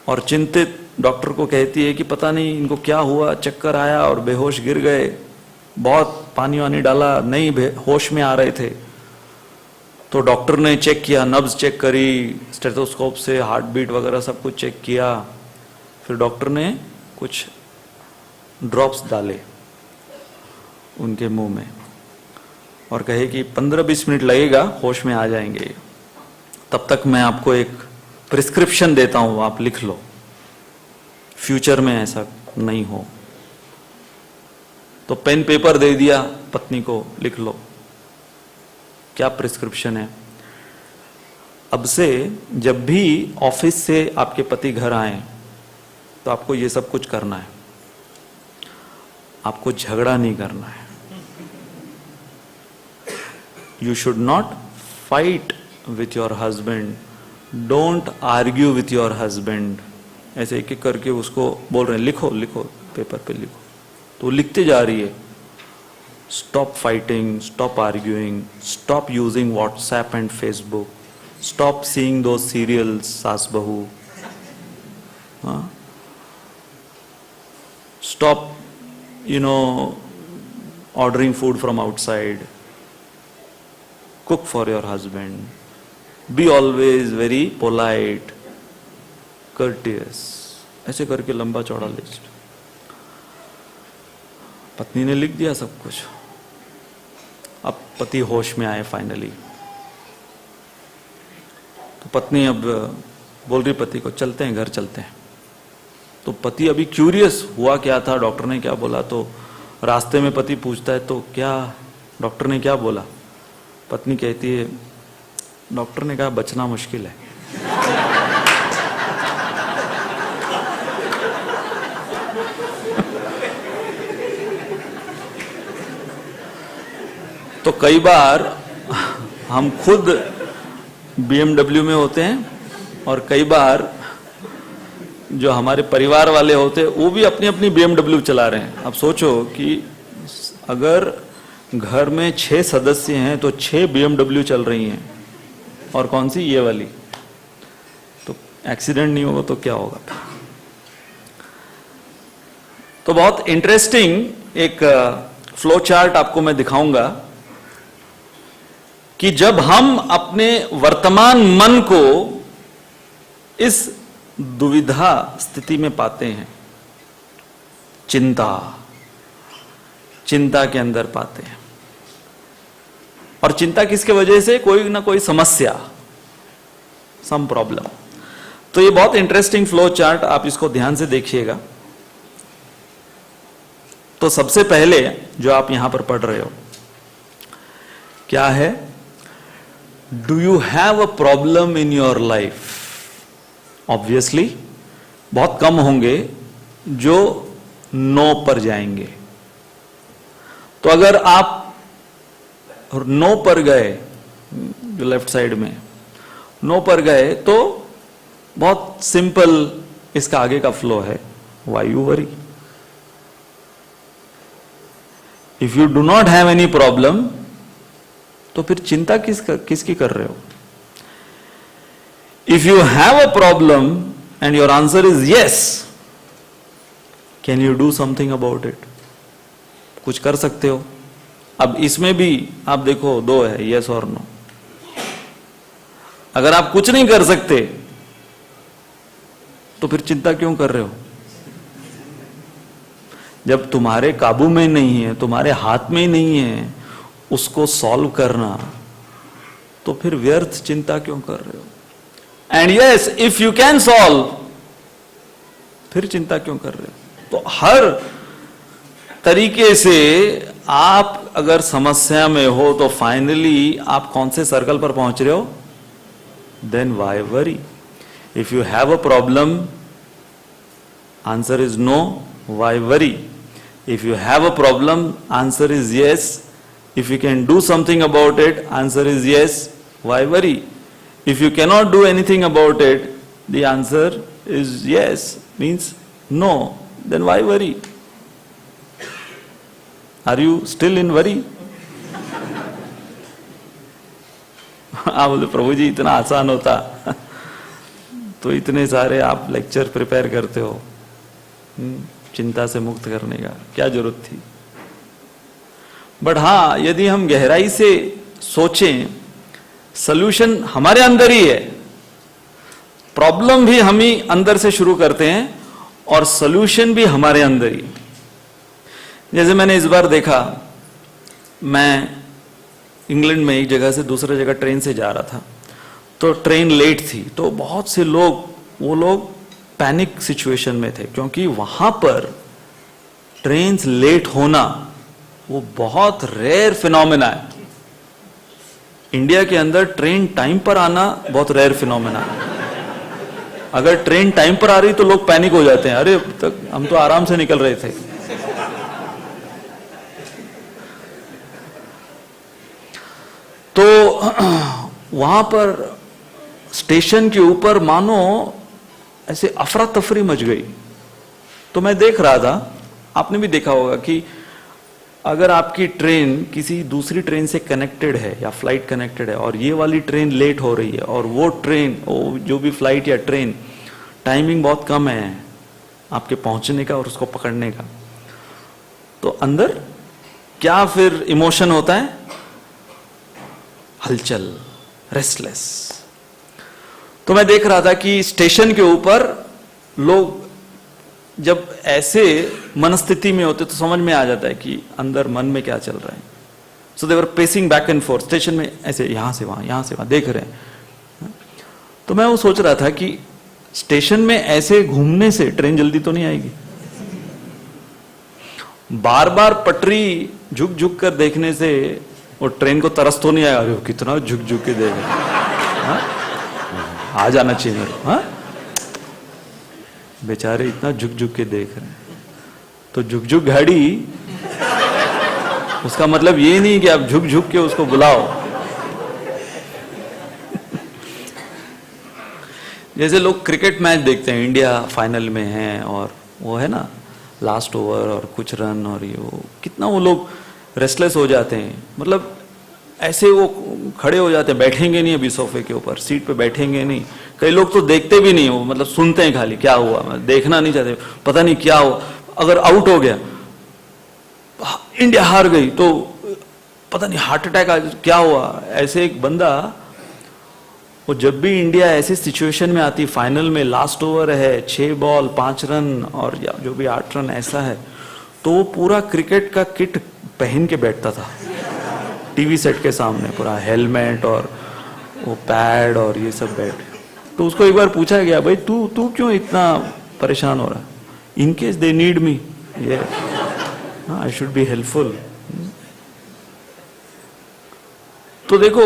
और चिंतित डॉक्टर को कहती है कि पता नहीं इनको क्या हुआ, चक्कर आया और बेहोश गिर गए, बहुत पानी वानी डाला, नहीं होश में आ रहे थे। तो डॉक्टर ने चेक किया, नब्ज चेक करी, स्टेथोस्कोप से हार्ट बीट वगैरह सब कुछ चेक किया। फिर डॉक्टर ने कुछ ड्रॉप्स डाले उनके मुंह में और कहे कि 15-20 मिनट लगेगा, होश में आ जाएंगे। तब तक मैं आपको एक प्रिस्क्रिप्शन देता हूं, आप लिख लो, फ्यूचर में ऐसा नहीं हो। तो पेन पेपर दे दिया पत्नी को, लिख लो क्या प्रिस्क्रिप्शन है। अब से जब भी ऑफिस से आपके पति घर आए तो आपको ये सब कुछ करना है, आपको झगड़ा नहीं करना है। You should not fight with your husband, don't argue with your husband. ऐसे एक एक करके उसको बोल रहे हैं, लिखो लिखो पेपर पे लिखो, तो लिखते जा रही है। Stop fighting, stop arguing, stop using WhatsApp and Facebook, stop seeing दो सीरियल्स सास बहू, stop ordering food from outside, cook for your husband, be always very polite, courteous, ऐसे करके लंबा चौड़ा लिस्ट। पत्नी ने लिख दिया सब कुछ। अब पति होश में आए फाइनली, तो पत्नी अब बोल रही पति को, चलते हैं घर चलते हैं। तो पति अभी क्यूरियस हुआ क्या था, डॉक्टर ने क्या बोला। तो रास्ते में पति पूछता है, तो क्या डॉक्टर ने क्या बोला। पत्नी कहती है, डॉक्टर ने कहा बचना मुश्किल है। तो कई बार हम खुद BMW में होते हैं और कई बार जो हमारे परिवार वाले होते हैं वो भी अपनी अपनी BMW चला रहे हैं। अब सोचो कि अगर घर में 6 सदस्य हैं तो 6 BMW चल रही हैं, और कौन सी, ये वाली। तो एक्सीडेंट नहीं होगा तो क्या होगा। तो बहुत इंटरेस्टिंग एक फ्लो चार्ट आपको मैं दिखाऊंगा कि जब हम अपने वर्तमान मन को इस दुविधा स्थिति में पाते हैं, चिंता के अंदर पाते हैं, और चिंता किसके वजह से, कोई ना कोई समस्या, सम प्रॉब्लम। तो ये बहुत इंटरेस्टिंग फ्लो चार्ट, आप इसको ध्यान से देखिएगा। तो सबसे पहले जो आप यहां पर पढ़ रहे हो क्या है, do you have a problem in your life. Obviously बहुत कम होंगे जो नो पर जाएंगे। तो अगर आप नो पर गए, जो लेफ्ट साइड में नो पर गए, तो बहुत सिंपल इसका आगे का फ्लो है, why you worry. If you do not have any problem, तो फिर चिंता किसकी कर रहे हो। If you have a problem and your answer is yes, can you do something about it? कुछ कर सकते हो। अब इसमें भी आप देखो 2 है, yes और no। अगर आप कुछ नहीं कर सकते तो फिर चिंता क्यों कर रहे हो। जब तुम्हारे काबू में नहीं है, तुम्हारे हाथ में ही नहीं है उसको सॉल्व करना, तो फिर व्यर्थ चिंता क्यों कर रहे हो। And yes, if you can solve, फिर चिंता क्यों कर रहे हो। तो हर तरीके से आप अगर समस्या में हो तो फाइनली आप कौन से सर्कल पर पहुंच रहे हो, then why worry. If you have a problem, answer is no, why worry. If you have a problem, answer is yes. If you can do something about it, answer is yes, why worry. If you cannot do anything about it, the answer is yes, means no, then why worry? Are you still in worry? आप बोले प्रभु जी इतना आसान होता तो इतने सारे आप lecture prepare करते हो, चिंता से मुक्त करने का क्या जरूरत थी। बट हाँ, यदि हम गहराई से सोचें, सॉल्यूशन हमारे अंदर ही है। प्रॉब्लम भी हम ही अंदर से शुरू करते हैं और सॉल्यूशन भी हमारे अंदर ही। जैसे मैंने इस बार देखा, मैं इंग्लैंड में एक जगह से दूसरी जगह ट्रेन से जा रहा था, तो ट्रेन लेट थी, तो बहुत से वो लोग पैनिक सिचुएशन में थे, क्योंकि वहां पर ट्रेन लेट होना वो बहुत रेयर फिनोमेना है। इंडिया के अंदर ट्रेन टाइम पर आना बहुत रेयर फिनोमेना है। अगर ट्रेन टाइम पर आ रही तो लोग पैनिक हो जाते हैं, अरे तक हम तो आराम से निकल रहे थे। तो वहां पर स्टेशन के ऊपर मानो ऐसे अफरा तफरी मच गई। तो मैं देख रहा था, आपने भी देखा होगा कि अगर आपकी ट्रेन किसी दूसरी ट्रेन से कनेक्टेड है या फ्लाइट कनेक्टेड है और ये वाली ट्रेन लेट हो रही है और वो ट्रेन, जो भी फ्लाइट या ट्रेन, टाइमिंग बहुत कम है आपके पहुंचने का और उसको पकड़ने का, तो अंदर क्या फिर इमोशन होता है? हलचल, रेस्टलेस। तो मैं देख रहा था कि स्टेशन के ऊपर लोग जब ऐसे मनस्थिति में होते तो समझ में आ जाता है कि अंदर मन में क्या चल रहा है। So they were pacing back and forth station में, ऐसे यहां से वहां देख रहे हैं। तो मैं वो सोच रहा था कि स्टेशन में ऐसे घूमने से ट्रेन जल्दी तो नहीं आएगी। बार बार पटरी झुक झुक कर देखने से वो ट्रेन को तरस तो नहीं आएगा, अरे कितना झुक झुक के देख रहे, आ जाना चाहिए मेरे को। बेचारे इतना झुक झुक के देख रहे हैं। तो झुक झुक गाड़ी, उसका मतलब ये नहीं कि आप झुक झुक के उसको बुलाओ। जैसे लोग क्रिकेट मैच देखते हैं, इंडिया फाइनल में है और वो है ना लास्ट ओवर और कुछ रन और ये वो, कितना वो लोग रेस्टलेस हो जाते हैं। मतलब ऐसे वो खड़े हो जाते हैं, बैठेंगे नहीं अभी सोफे के ऊपर, सीट पे बैठेंगे नहीं। कई लोग तो देखते भी नहीं, वो मतलब सुनते हैं खाली क्या हुआ, देखना नहीं चाहते, पता नहीं क्या हुआ। अगर आउट हो गया, इंडिया हार गई, तो पता नहीं हार्ट अटैक आ, क्या हुआ। ऐसे एक बंदा, वो जब भी इंडिया ऐसी सिचुएशन में आती, फाइनल में लास्ट ओवर है, 6 बॉल 5 रन और जो भी 8 रन ऐसा है, तो वो पूरा क्रिकेट का किट पहन के बैठता था टीवी सेट के सामने, पूरा हेलमेट और वो पैड और ये सब बैठ। तो उसको एक बार पूछा गया, भाई तू क्यों इतना परेशान हो रहा है? In case they need me, ये आई शुड बी हेल्पफुल। तो देखो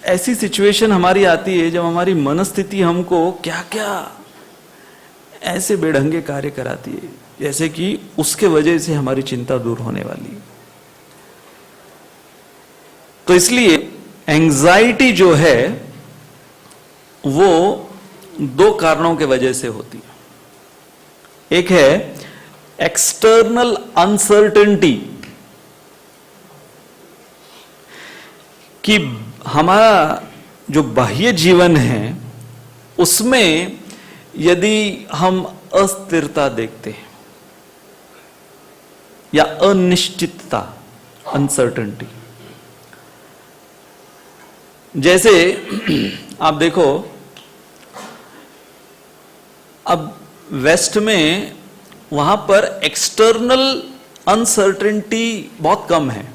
ऐसी सिचुएशन हमारी आती है जब हमारी मनस्थिति हमको क्या क्या ऐसे बेढंगे कार्य कराती है, जैसे कि उसके वजह से हमारी चिंता दूर होने वाली है। तो इसलिए एंजाइटी जो है वो 2 कारणों के वजह से होती है। एक है एक्सटर्नल अनसर्टेनिटी, कि हमारा जो बाह्य जीवन है उसमें यदि हम अस्थिरता देखते हैं या अनिश्चितता, अनसर्टेनिटी। जैसे आप देखो, अब वेस्ट में वहां पर एक्सटर्नल अनसर्टेनिटी बहुत कम है।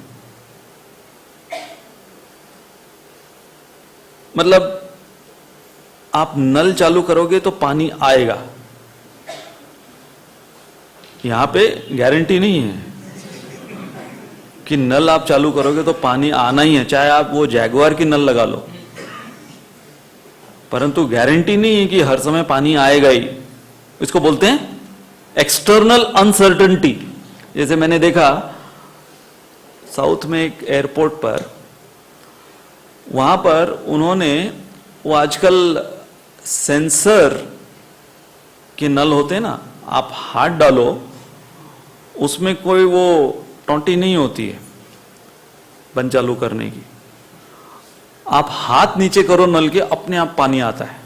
मतलब आप नल चालू करोगे तो पानी आएगा, यहां पे गारंटी नहीं है कि नल आप चालू करोगे तो पानी आना ही है, चाहे आप वो जैगुआर की नल लगा लो, परंतु गारंटी नहीं है कि हर समय पानी आएगा ही। इसको बोलते हैं एक्सटर्नल अनसर्टेनिटी। जैसे मैंने देखा साउथ में एक एयरपोर्ट पर, वहां पर उन्होंने वो आजकल सेंसर के नल होते हैं ना, आप हाथ डालो उसमें कोई वो टोंटी नहीं होती है बंद चालू करने की, आप हाथ नीचे करो नल के, अपने आप पानी आता है।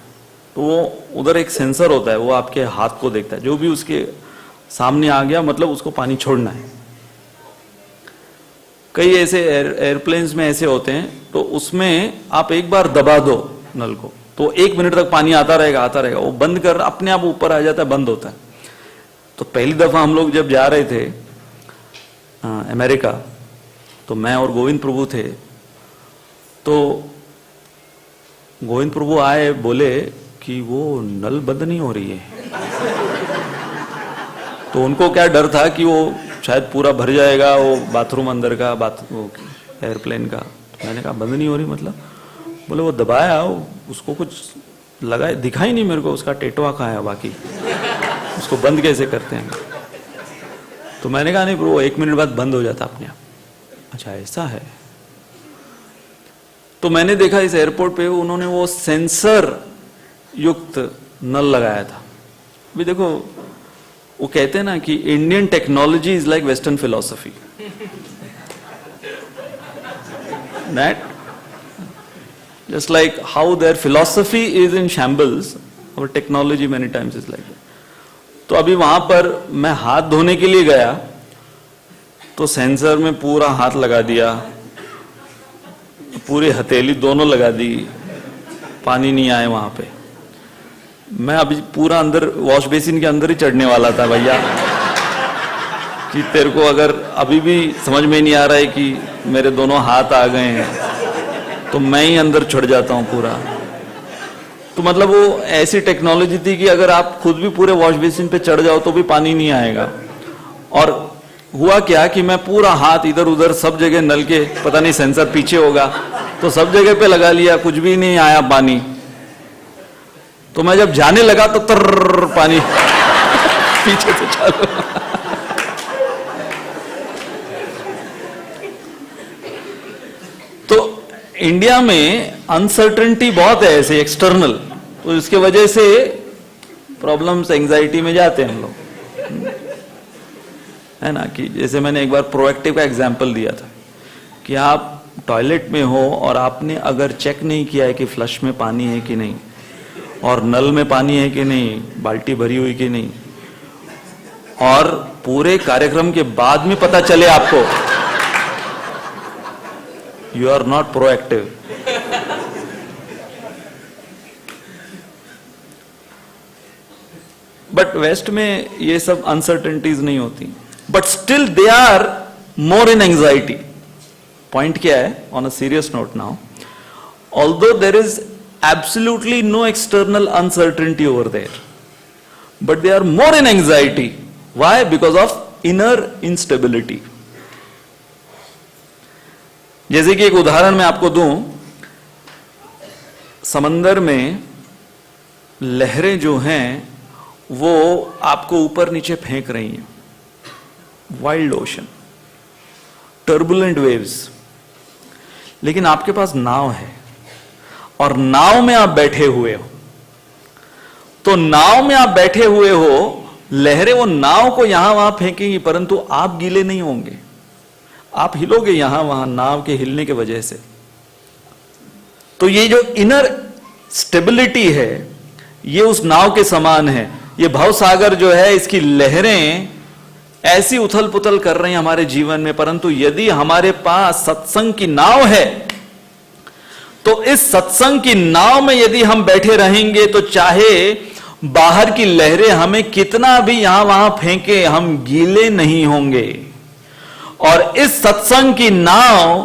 तो वो उधर एक सेंसर होता है, वो आपके हाथ को देखता है, जो भी उसके सामने आ गया मतलब उसको पानी छोड़ना है। कई ऐसे एयरप्लेन्स में ऐसे होते हैं, तो उसमें आप एक बार दबा दो नल को तो 1 मिनट तक पानी आता रहेगा, वो बंद कर अपने आप ऊपर आ जाता है, बंद होता है। तो पहली दफा हम लोग जब जा रहे थे अमेरिका, तो मैं और गोविंद प्रभु थे, तो गोविंद प्रभु आए, बोले कि वो नल बंद नहीं हो रही है। तो उनको क्या डर था कि वो शायद पूरा भर जाएगा, वो बाथरूम अंदर का, वो एयरप्लेन का। तो मैंने कहा बंद नहीं हो रही मतलब? बोले वो दबाया, उसको कुछ लगा, दिखा ही नहीं मेरे को उसका टेटवा कहाँ है, बाकी उसको बंद कैसे करते हैं। तो मैंने कहा नहीं ब्रो, 1 मिनट बाद बंद हो जाता अपने आप। अच्छा ऐसा है। तो मैंने देखा इस एयरपोर्ट पे उन्होंने वो सेंसर युक्त नल लगाया था। अभी देखो, वो कहते हैं ना कि Indian technology is like western philosophy, that just like how their philosophy is in shambles, our technology many times is like that. तो अभी वहां पर मैं हाथ धोने के लिए गया तो सेंसर में पूरा हाथ लगा दिया, पूरी हथेली दोनों लगा दी, पानी नहीं आए वहां पे। मैं अभी पूरा अंदर वॉश बेसिन के अंदर ही चढ़ने वाला था भैया, कि तेरे को अगर अभी भी समझ में नहीं आ रहा है कि मेरे दोनों हाथ आ गए हैं तो मैं ही अंदर चढ़ जाता हूं पूरा। तो मतलब वो ऐसी टेक्नोलॉजी थी कि अगर आप खुद भी पूरे वॉश बेसिन पे चढ़ जाओ तो भी पानी नहीं आएगा। और हुआ क्या कि मैं पूरा हाथ इधर उधर सब जगह नल के, पता नहीं सेंसर पीछे होगा, तो सब जगह पे लगा लिया, कुछ भी नहीं आया पानी। तो मैं जब जाने लगा तो तर पानी पीछे से चालू। तो इंडिया में अनसर्टेनिटी बहुत है ऐसे एक्सटर्नल, तो इसके वजह से प्रॉब्लम्स, एंजाइटी में जाते हैं हम लोग, है ना। कि जैसे मैंने एक बार प्रोएक्टिव का एग्जांपल दिया था कि आप टॉयलेट में हो और आपने अगर चेक नहीं किया है कि फ्लश में पानी है कि नहीं, और नल में पानी है कि नहीं, बाल्टी भरी हुई कि नहीं, और पूरे कार्यक्रम के बाद में पता चले आपको, you are not proactive. But west में ये सब अनसर्टेनिटीज नहीं होती, but still they are more in anxiety. Point क्या है, on a serious note now, although there is absolutely no external uncertainty over there, but they are more in anxiety. Why? Because of inner instability. जैसे कि एक उदाहरण मैं आपको दूं, समंदर में लहरें जो हैं वो आपको ऊपर नीचे फेंक रही हैं, वाइल्ड ओशन, टर्बुलेंट वेव्स, लेकिन आपके पास नाव है और नाव में आप बैठे हुए हो। तो नाव में आप बैठे हुए हो, लहरें वो नाव को यहां वहां फेंकेंगी, परंतु आप गीले नहीं होंगे, आप हिलोगे यहां वहां नाव के हिलने के वजह से। तो ये जो इनर स्टेबिलिटी है ये उस नाव के समान है। ये भव सागर जो है, इसकी लहरें ऐसी उथल पुथल कर रही हैं हमारे जीवन में, परंतु यदि हमारे पास सत्संग की नाव है तो इस सत्संग की नाव में यदि हम बैठे रहेंगे तो चाहे बाहर की लहरें हमें कितना भी यहां वहां फेंके, हम गीले नहीं होंगे। और इस सत्संग की नाव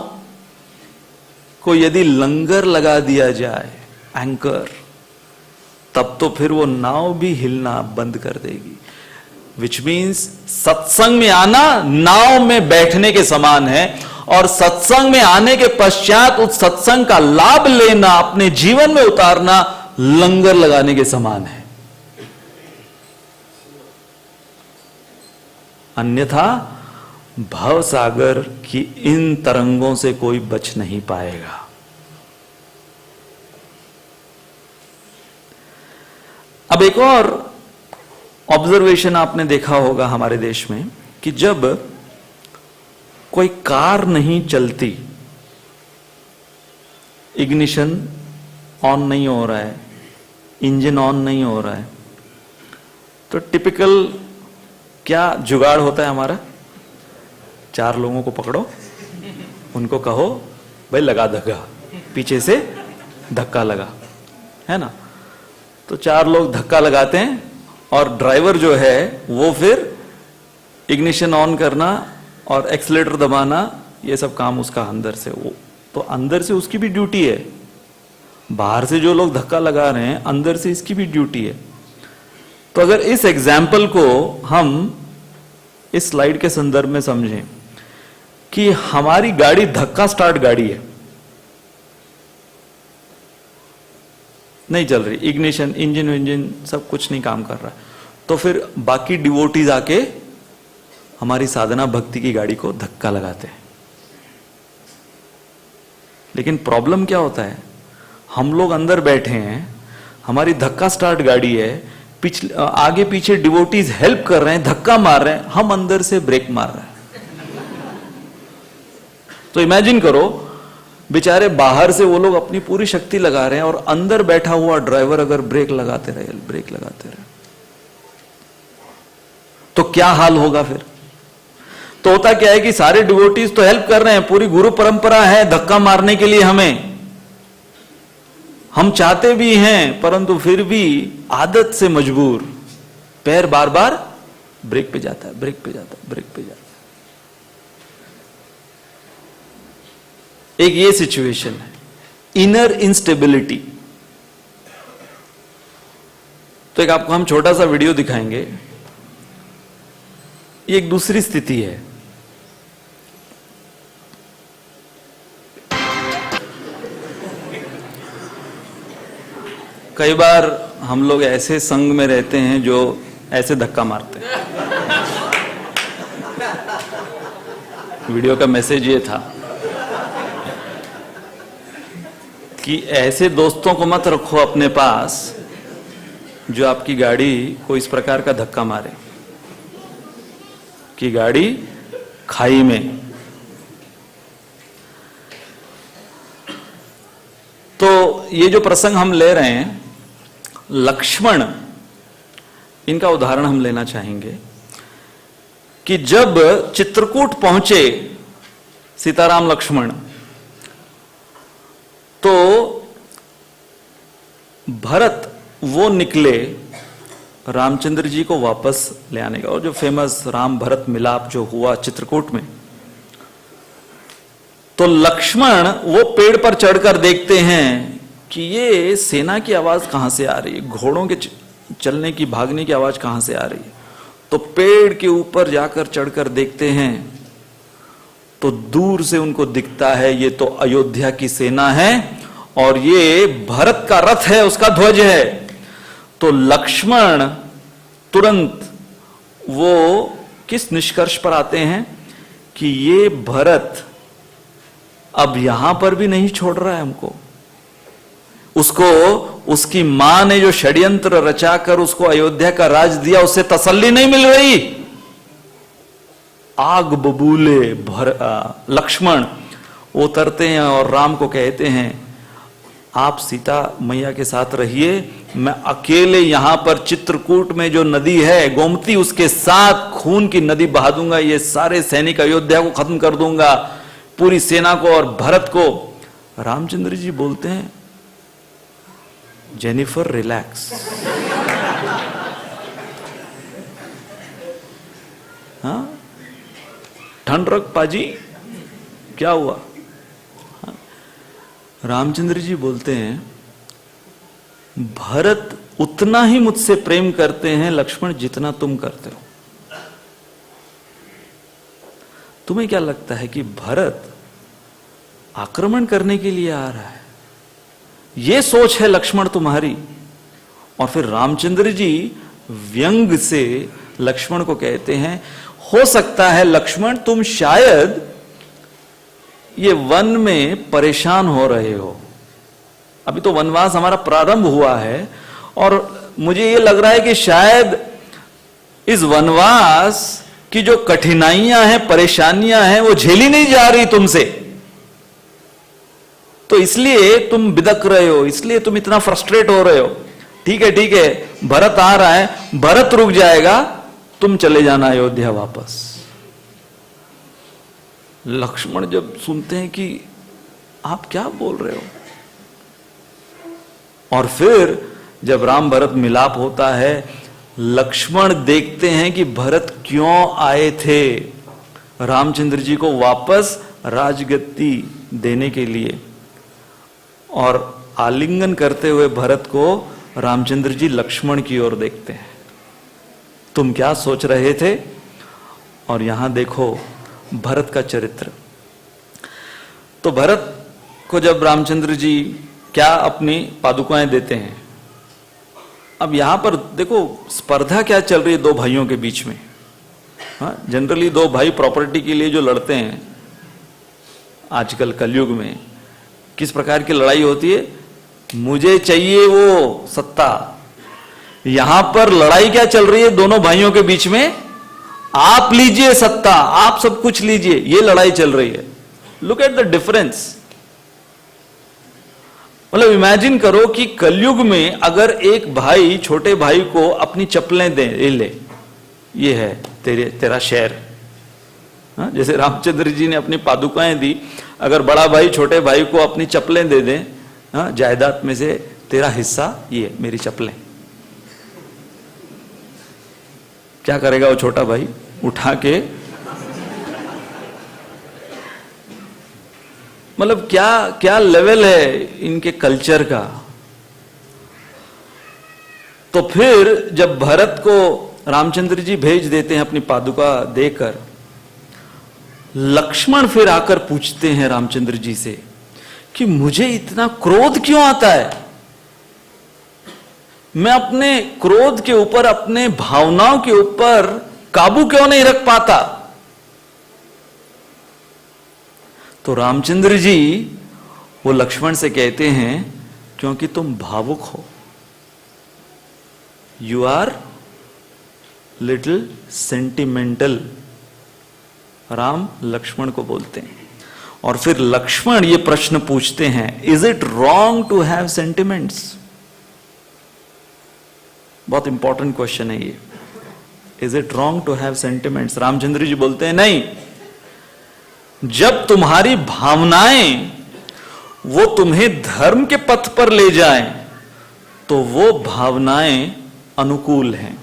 को यदि लंगर लगा दिया जाए, एंकर, तब तो फिर वो नाव भी हिलना बंद कर देगी। विच मीन्स सत्संग में आना नाव में बैठने के समान है, और सत्संग में आने के पश्चात उस सत्संग का लाभ लेना, अपने जीवन में उतारना लंगर लगाने के समान है। अन्यथा भव सागर की इन तरंगों से कोई बच नहीं पाएगा। अब एक और ऑब्जर्वेशन आपने देखा होगा हमारे देश में कि जब कोई कार नहीं चलती, इग्निशन ऑन नहीं हो रहा है, इंजन ऑन नहीं हो रहा है, तो टिपिकल क्या जुगाड़ होता है हमारा? 4 लोगों को पकड़ो, उनको कहो भाई लगा धक्का, पीछे से धक्का लगा, है ना। तो 4 लोग धक्का लगाते हैं और ड्राइवर जो है वो फिर इग्निशन ऑन करना और एक्सीलेटर दबाना, ये सब काम उसका अंदर से, वो तो अंदर से उसकी भी ड्यूटी है, बाहर से जो लोग धक्का लगा रहे हैं, अंदर से इसकी भी ड्यूटी है। तो अगर इस एग्जाम्पल को हम इस स्लाइड के संदर्भ में समझें कि हमारी गाड़ी धक्का स्टार्ट गाड़ी है, नहीं चल रही, इग्निशन, इंजन सब कुछ नहीं काम कर रहा, तो फिर बाकी डिवोटीज आके हमारी साधना भक्ति की गाड़ी को धक्का लगाते हैं। लेकिन प्रॉब्लम क्या होता है, हम लोग अंदर बैठे हैं, हमारी धक्का स्टार्ट गाड़ी है, पिछले आगे पीछे डिवोटीज हेल्प कर रहे हैं, धक्का मार रहे हैं, हम अंदर से ब्रेक मार रहे हैं। तो इमेजिन करो, बेचारे बाहर से वो लोग अपनी पूरी शक्ति लगा रहे हैं और अंदर बैठा हुआ ड्राइवर अगर ब्रेक लगाते रहे तो क्या हाल होगा फिर। तो होता क्या है कि सारे डिवोटीज तो हेल्प कर रहे हैं, पूरी गुरु परंपरा है धक्का मारने के लिए हमें, हम चाहते भी हैं, परंतु फिर भी आदत से मजबूर पैर बार बार ब्रेक पे जाता है, ब्रेक पे जाता है, ब्रेक पे जाता है। एक ये सिचुएशन है, इनर इंस्टेबिलिटी। तो एक आपको हम छोटा सा वीडियो दिखाएंगे, ये एक दूसरी स्थिति है। कई बार हम लोग ऐसे संग में रहते हैं जो ऐसे धक्का मारते हैं। वीडियो का मैसेज ये था कि ऐसे दोस्तों को मत रखो अपने पास जो आपकी गाड़ी को इस प्रकार का धक्का मारे कि गाड़ी खाई में। तो ये जो प्रसंग हम ले रहे हैं, लक्ष्मण, इनका उदाहरण हम लेना चाहेंगे कि जब चित्रकूट पहुंचे सीताराम लक्ष्मण, तो भरत वो निकले रामचंद्र जी को वापस ले आने का, और जो फेमस राम भरत मिलाप जो हुआ चित्रकूट में, तो लक्ष्मण वो पेड़ पर चढ़कर देखते हैं कि ये सेना की आवाज कहां से आ रही है, घोड़ों के चलने की, भागने की आवाज कहां से आ रही है। तो पेड़ के ऊपर जाकर चढ़कर देखते हैं तो दूर से उनको दिखता है ये तो अयोध्या की सेना है और ये भरत का रथ है, उसका ध्वज है। तो लक्ष्मण तुरंत वो किस निष्कर्ष पर आते हैं कि ये भरत अब यहां पर भी नहीं छोड़ रहा है हमको। उसको उसकी मां ने जो षड्यंत्र रचाकर उसको अयोध्या का राज दिया, उससे तसल्ली नहीं मिल रही। आग बबूले लक्ष्मण वो उतरते हैं और राम को कहते हैं आप सीता मैया के साथ रहिए, मैं अकेले यहां पर चित्रकूट में जो नदी है गोमती, उसके साथ खून की नदी बहा दूंगा, ये सारे सैनिक अयोध्या को खत्म कर दूंगा, पूरी सेना को और भरत को। रामचंद्र जी बोलते हैं जेनिफर रिलैक्स, हाँ ठंड रख पाजी, क्या हुआ। रामचंद्र जी बोलते हैं भरत उतना ही मुझसे प्रेम करते हैं लक्ष्मण जितना तुम करते हो। तुम्हें क्या लगता है कि भरत आक्रमण करने के लिए आ रहा है, ये सोच है लक्ष्मण तुम्हारी। और फिर रामचंद्र जी व्यंग से लक्ष्मण को कहते हैं हो सकता है लक्ष्मण तुम शायद ये वन में परेशान हो रहे हो, अभी तो वनवास हमारा प्रारंभ हुआ है और मुझे ये लग रहा है कि शायद इस वनवास की जो कठिनाइयां हैं, परेशानियां हैं, वो झेली नहीं जा रही तुमसे, तो इसलिए तुम बिदक रहे हो, इसलिए तुम इतना फ्रस्ट्रेट हो रहे हो। ठीक है, भरत आ रहा है, भरत रुक जाएगा, तुम चले जाना अयोध्या वापस। लक्ष्मण जब सुनते हैं कि आप क्या बोल रहे हो, और फिर जब राम भरत मिलाप होता है, लक्ष्मण देखते हैं कि भरत क्यों आए थे, रामचंद्र जी को वापस राजगद्दी देने के लिए। और आलिंगन करते हुए भरत को रामचंद्र जी लक्ष्मण की ओर देखते हैं, तुम क्या सोच रहे थे? और यहां देखो भरत का चरित्र। तो भरत को जब रामचंद्र जी क्या अपनी पादुकाएं देते हैं, अब यहां पर देखो स्पर्धा क्या चल रही है दो भाइयों के बीच में। हाँ, जनरली दो भाई प्रॉपर्टी के लिए जो लड़ते हैं आजकल कलयुग में, किस प्रकार की लड़ाई होती है? मुझे चाहिए वो सत्ता। यहां पर लड़ाई क्या चल रही है दोनों भाइयों के बीच में? आप लीजिए सत्ता, आप सब कुछ लीजिए, ये लड़ाई चल रही है। Look at the difference. मतलब इमेजिन करो कि कलयुग में अगर एक भाई छोटे भाई को अपनी चप्पलें दे, ले ये है तेरा शेर। हाँ, जैसे रामचंद्र जी ने अपनी पादुकाएं दी, अगर बड़ा भाई छोटे भाई को अपनी चप्पलें दे दें, हाँ, जायदाद में से तेरा हिस्सा ये मेरी चप्पलें, क्या करेगा वो छोटा भाई? उठा के, मतलब क्या क्या लेवल है इनके कल्चर का। तो फिर जब भरत को रामचंद्र जी भेज देते हैं अपनी पादुका देकर, लक्ष्मण फिर आकर पूछते हैं रामचंद्र जी से कि मुझे इतना क्रोध क्यों आता है? मैं अपने क्रोध के ऊपर, अपने भावनाओं के ऊपर काबू क्यों नहीं रख पाता? तो रामचंद्र जी वो लक्ष्मण से कहते हैं क्योंकि तुम भावुक हो, you are little sentimental. Ram Lakshman को बोलते हैं। और फिर लक्ष्मण ये प्रश्न पूछते हैं, is it wrong to have sentiments? बहुत इंपॉर्टेंट क्वेश्चन है ये। Is it wrong to have sentiments? Ramchandra ji बोलते हैं नहीं, जब तुम्हारी भावनाएं वो तुम्हें धर्म के पथ पर ले जाएं, तो वो भावनाएं अनुकूल हैं।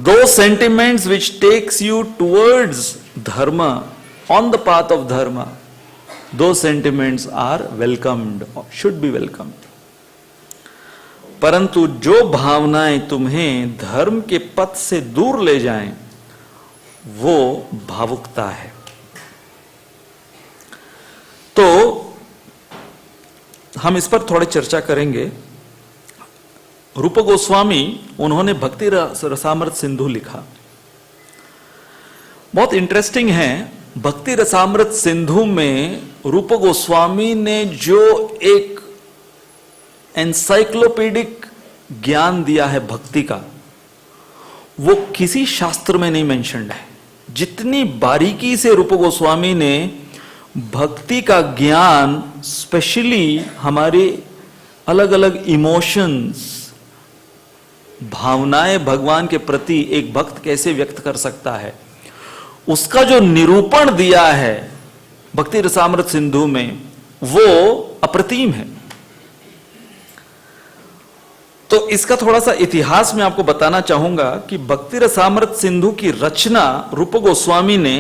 Those sentiments which takes you towards dharma, on the path of dharma, those sentiments are welcomed, should be welcomed. परंतु जो भावनाएं तुम्हें धर्म के पथ से दूर ले जाएं, वो भावुकता है। तो हम इस पर थोड़ी चर्चा करेंगे। रूप गोस्वामी, उन्होंने भक्ति रसामृत सिंधु लिखा, बहुत इंटरेस्टिंग है। भक्ति रसामृत सिंधु में रूप गोस्वामी ने जो एक एनसाइक्लोपीडिक ज्ञान दिया है भक्ति का, वो किसी शास्त्र में नहीं मेंशन्ड है। जितनी बारीकी से रूप गोस्वामी ने भक्ति का ज्ञान, स्पेशली हमारे अलग अलग इमोशंस, भावनाएं भगवान के प्रति एक भक्त कैसे व्यक्त कर सकता है, उसका जो निरूपण दिया है भक्ति रसामृत सिंधु में, वो अप्रतिम है। तो इसका थोड़ा सा इतिहास मैं आपको बताना चाहूंगा कि भक्ति रसामृत सिंधु की रचना रूप गोस्वामी ने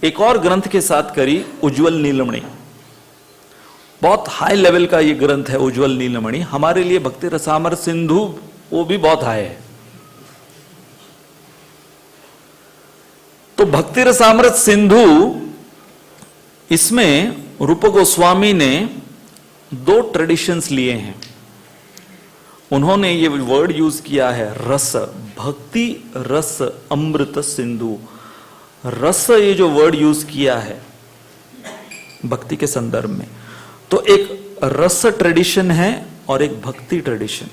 एक और ग्रंथ के साथ करी, उज्ज्वल नीलमणि। बहुत हाई लेवल का ये ग्रंथ है उज्ज्वल नीलमणि। हमारे लिए भक्ति रसामृत सिंधु वो भी बहुत हाई है। तो भक्ति रसामृत सिंधु, इसमें रूप गोस्वामी ने दो ट्रेडिशंस लिए हैं। उन्होंने ये वर्ड यूज किया है रस, भक्ति रस अमृत सिंधु। रस, ये जो वर्ड यूज किया है भक्ति के संदर्भ में, तो एक रस ट्रेडिशन है और एक भक्ति ट्रेडिशन।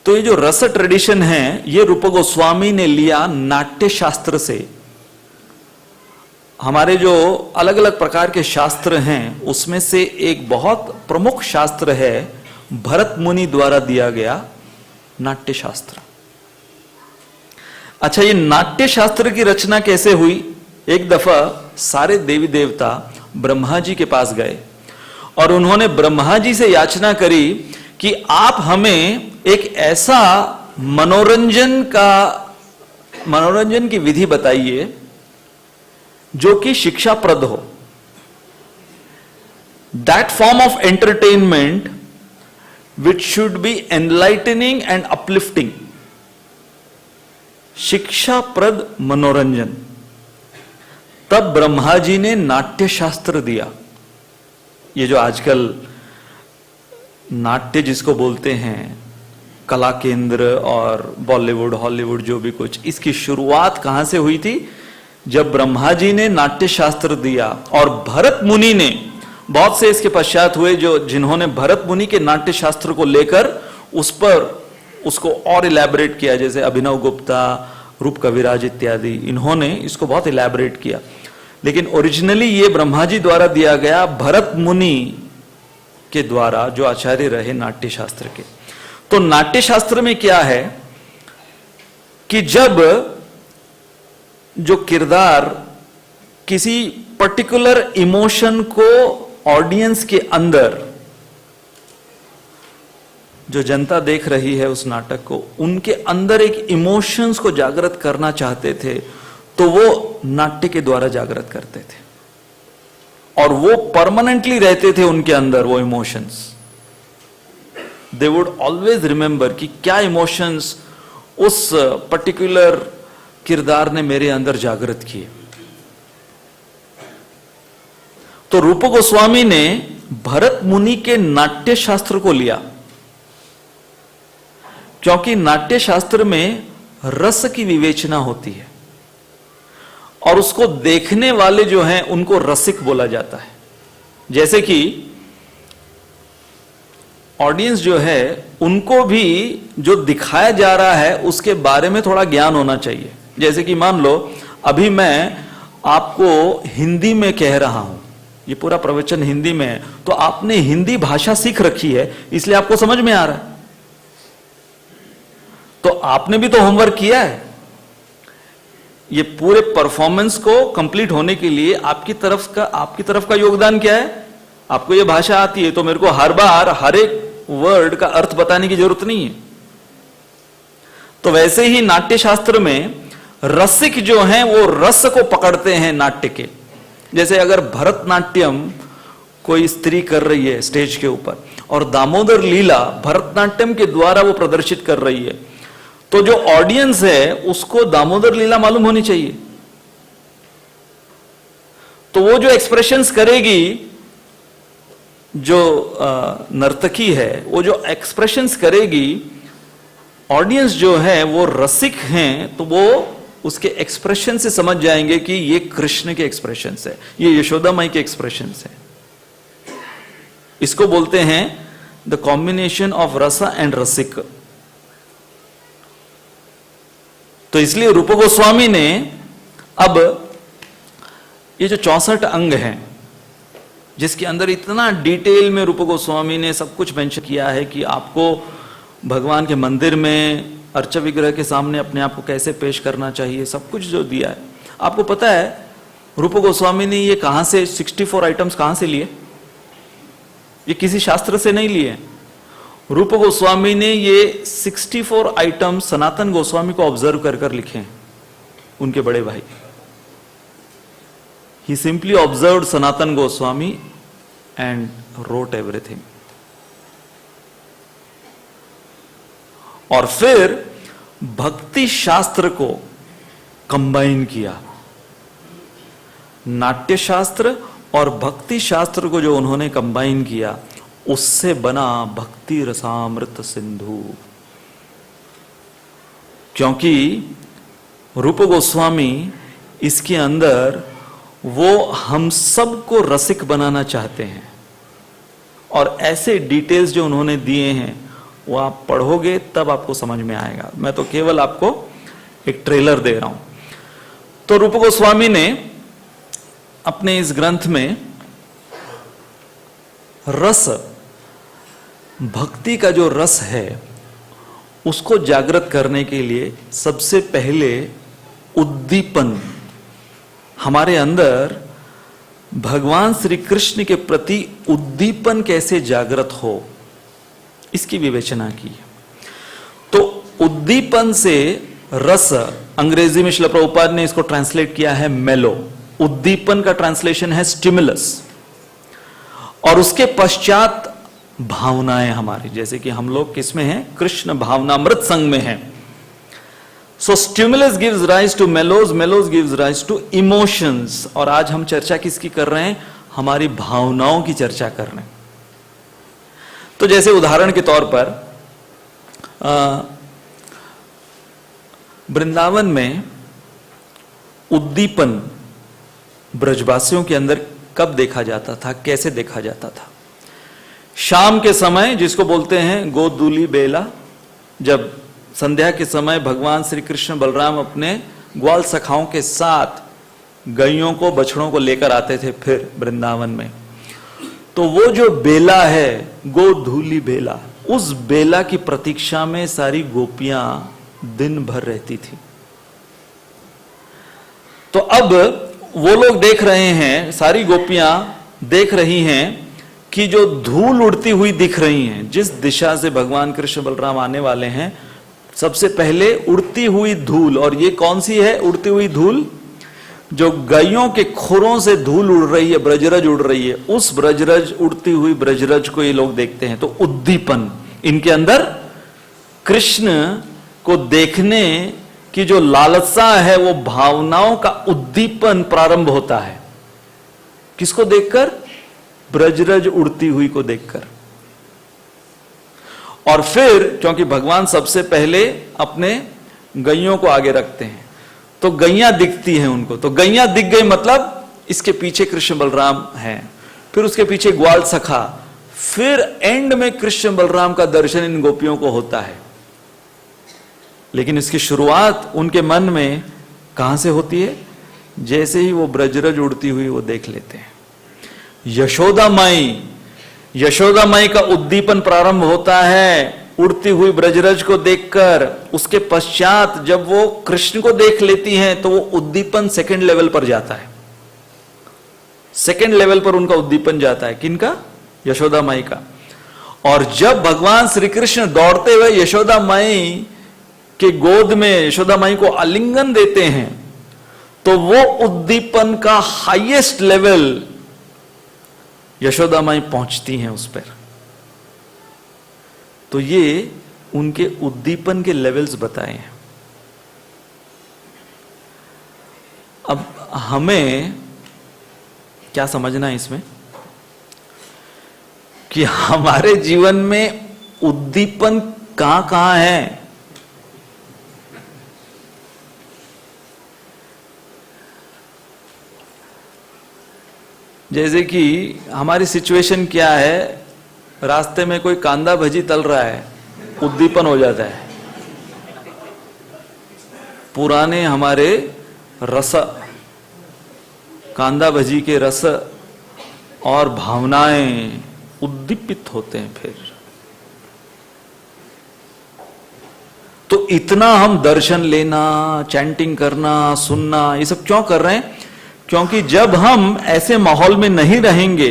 तो ये जो रस ट्रेडिशन है, ये रूप गोस्वामी ने लिया नाट्य शास्त्र से। हमारे जो अलग अलग प्रकार के शास्त्र हैं, उसमें से एक बहुत प्रमुख शास्त्र है भरत मुनि द्वारा दिया गया नाट्य शास्त्र। अच्छा, ये नाट्य शास्त्र की रचना कैसे हुई? एक दफा सारे देवी देवता ब्रह्मा जी के पास गए और उन्होंने ब्रह्मा जी से याचना करी कि आप हमें एक ऐसा मनोरंजन की विधि बताइए जो कि शिक्षाप्रद हो। that form of entertainment which should be enlightening and uplifting, शिक्षाप्रद मनोरंजन, तब ब्रह्मा जी ने नाट्य शास्त्र दिया। ये जो आजकल नाट्य जिसको बोलते हैं, कला केंद्र और बॉलीवुड हॉलीवुड जो भी कुछ, इसकी शुरुआत कहां से हुई थी? जब ब्रह्मा जी ने नाट्य शास्त्र दिया। और भरत मुनि ने, बहुत से इसके पश्चात हुए जो जिन्होंने भरत मुनि के नाट्य शास्त्र को लेकर उस पर उसको और इलैबोरेट किया, जैसे अभिनव गुप्ता, रूप कविराज इत्यादि, इन्होंने इसको बहुत इलैबोरेट किया। लेकिन ओरिजिनली ये ब्रह्मा जी द्वारा दिया गया, भरत मुनि के द्वारा जो आचार्य रहे नाट्य शास्त्र के। तो नाट्य शास्त्र में क्या है कि जब जो किरदार किसी पर्टिकुलर इमोशन को ऑडियंस के अंदर, जो जनता देख रही है उस नाटक को, उनके अंदर एक इमोशंस को जागृत करना चाहते थे, तो वो नाट्य के द्वारा जागृत करते थे और वो परमानेंटली रहते थे उनके अंदर वो emotions. They would always remember कि क्या इमोशंस उस पर्टिकुलर किरदार ने मेरे अंदर जागृत किए। तो रूप गोस्वामी ने भरत मुनि के नाट्य शास्त्र को लिया, क्योंकि नाट्य शास्त्र में रस की विवेचना होती है और उसको देखने वाले जो हैं उनको रसिक बोला जाता है। जैसे कि ऑडियंस जो है उनको भी जो दिखाया जा रहा है उसके बारे में थोड़ा ज्ञान होना चाहिए। जैसे कि मान लो अभी मैं आपको हिंदी में कह रहा हूं, ये पूरा प्रवचन हिंदी में है, तो आपने हिंदी भाषा सीख रखी है इसलिए आपको समझ में आ रहा है। तो आपने भी तो होमवर्क किया है। ये पूरे परफॉर्मेंस को कंप्लीट होने के लिए आपकी तरफ का योगदान क्या है? आपको ये भाषा आती है तो मेरे को हर बार हर एक वर्ड का अर्थ बताने की जरूरत नहीं है। तो वैसे ही नाट्य शास्त्र में रसिक जो हैं वो रस को पकड़ते हैं नाट्य के। जैसे अगर भरतनाट्यम कोई स्त्री कर रही है स्टेज के ऊपर और दामोदर लीला भरतनाट्यम के द्वारा वो प्रदर्शित कर रही है, तो जो ऑडियंस है उसको दामोदर लीला मालूम होनी चाहिए। तो वो जो एक्सप्रेशंस करेगी, जो नर्तकी है वो जो एक्सप्रेशंस करेगी, ऑडियंस जो है वो रसिक हैं, तो वो उसके एक्सप्रेशन से समझ जाएंगे कि ये कृष्ण के एक्सप्रेशंस है, ये यशोदा माई के एक्सप्रेशंस है। इसको बोलते हैं द कॉम्बिनेशन ऑफ रस एंड रसिक। तो इसलिए रूप गोस्वामी ने अब ये जो 64 अंग हैं, जिसके अंदर इतना डिटेल में रूप गोस्वामी ने सब कुछ मेंशन किया है कि आपको भगवान के मंदिर में अर्च विग्रह के सामने अपने आप को कैसे पेश करना चाहिए, सब कुछ जो दिया है। आपको पता है रूप गोस्वामी ने ये कहां से 64 आइटम्स कहां से लिए? ये किसी शास्त्र से नहीं लिए। रूप गोस्वामी ने ये 64 आइटम सनातन गोस्वामी को ऑब्जर्व कर कर लिखे हैं, उनके बड़े भाई। He simply observed Sanatan Goswami and wrote everything. और फिर भक्ति शास्त्र को कंबाइन किया। नाट्य शास्त्र और भक्ति शास्त्र को जो उन्होंने कंबाइन किया, उससे बना भक्ति रसामृत सिंधु। क्योंकि रूप गोस्वामी इसके अंदर वो हम सबको रसिक बनाना चाहते हैं, और ऐसे डिटेल्स जो उन्होंने दिए हैं वो आप पढ़ोगे तब आपको समझ में आएगा। मैं तो केवल आपको एक ट्रेलर दे रहा हूं। तो रूप गोस्वामी ने अपने इस ग्रंथ में रस, भक्ति का जो रस है उसको जागृत करने के लिए सबसे पहले उद्दीपन, हमारे अंदर भगवान श्री कृष्ण के प्रति उद्दीपन कैसे जागृत हो, इसकी विवेचना की। तो उद्दीपन से रस, अंग्रेजी में श्रील प्रभुपाद ने इसको ट्रांसलेट किया है मेलो। उद्दीपन का ट्रांसलेशन है स्टिमुलस। और उसके पश्चात भावनाएं हमारी, जैसे कि हम लोग किसमें हैं, कृष्ण भावनामृत संग में हैं। So stimulus gives rise to mellows, mellows gives rise to emotions. और आज हम चर्चा किसकी कर रहे हैं, हमारी भावनाओं की चर्चा कर रहे हैं। तो जैसे उदाहरण के तौर पर वृंदावन में उद्दीपन ब्रजवासियों के अंदर कब देखा जाता था, कैसे देखा जाता था? शाम के समय, जिसको बोलते हैं गोदूली बेला, जब संध्या के समय भगवान श्री कृष्ण बलराम अपने ग्वाल सखाओं के साथ गायों को, बछड़ों को लेकर आते थे फिर वृंदावन में, तो वो जो बेला है गोधूली बेला, उस बेला की प्रतीक्षा में सारी गोपियां दिन भर रहती थी। तो अब वो लोग देख रहे हैं, सारी गोपियां देख रही हैं कि जो धूल उड़ती हुई दिख रही हैं, जिस दिशा से भगवान कृष्ण बलराम आने वाले हैं, सबसे पहले उड़ती हुई धूल, और ये कौन सी है उड़ती हुई धूल? जो गायों के खुरों से धूल उड़ रही है, ब्रजरज उड़ रही है, उस ब्रजरज, उड़ती हुई ब्रजरज को ये लोग देखते हैं। तो उद्दीपन, इनके अंदर कृष्ण को देखने की जो लालसा है, वो भावनाओं का उद्दीपन प्रारंभ होता है। किसको देखकर? ब्रजरज उड़ती हुई को देखकर। और फिर क्योंकि भगवान सबसे पहले अपने गैयों को आगे रखते हैं, तो गैयां दिखती हैं उनको, तो गैयां दिख गई, मतलब इसके पीछे कृष्ण बलराम हैं, फिर उसके पीछे ग्वाल सखा, फिर एंड में कृष्ण बलराम का दर्शन इन गोपियों को होता है। लेकिन इसकी शुरुआत उनके मन में कहां से होती है? जैसे ही वो ब्रजरज उड़ती हुई वो देख लेते हैं। यशोदा माई का उद्दीपन प्रारंभ होता है उड़ती हुई ब्रजरज को देखकर। उसके पश्चात जब वो कृष्ण को देख लेती हैं, तो वो उद्दीपन सेकंड लेवल पर जाता है। सेकंड लेवल पर उनका उद्दीपन जाता है। किनका? यशोदा माई का। और जब भगवान श्री कृष्ण दौड़ते हुए यशोदा माई के गोद में यशोदा माई को आलिंगन देते हैं, तो वो उद्दीपन का हाईएस्ट लेवल यशोदा माई पहुंचती हैं उस पर। तो ये उनके उद्दीपन के लेवल्स बताए हैं। अब हमें क्या समझना है इसमें, कि हमारे जीवन में उद्दीपन कहां कहां है। जैसे कि हमारी सिचुएशन क्या है, रास्ते में कोई कांदा भजी तल रहा है, उद्दीपन हो जाता है। पुराने हमारे रस, कांदा भजी के रस और भावनाएं उद्दीपित होते हैं। फिर तो इतना हम दर्शन लेना, चैंटिंग करना, सुनना, ये सब क्यों कर रहे हैं? क्योंकि जब हम ऐसे माहौल में नहीं रहेंगे,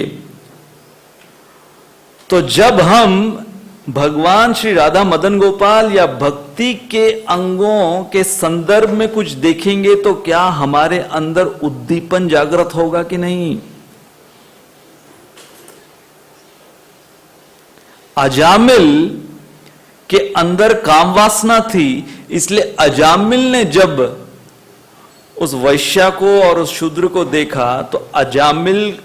तो जब हम भगवान श्री राधा मदन गोपाल या भक्ति के अंगों के संदर्भ में कुछ देखेंगे, तो क्या हमारे अंदर उद्दीपन जागृत होगा कि नहीं? अजामिल के अंदर काम वासना थी, इसलिए अजामिल ने जब उस वैश्या को और उस शूद्र को देखा, तो अजामिल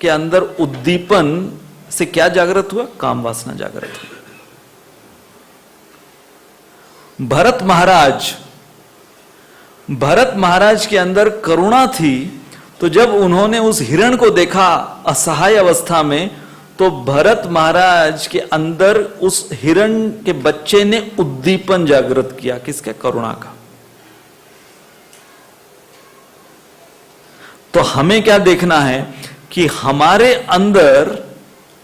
के अंदर उद्दीपन से क्या जागृत हुआ? काम वासना जागृत हुआ। भरत महाराज के अंदर करुणा थी, तो जब उन्होंने उस हिरण को देखा असहाय अवस्था में, तो भरत महाराज के अंदर उस हिरण के बच्चे ने उद्दीपन जागृत किया। किसका? करुणा का। तो हमें क्या देखना है कि हमारे अंदर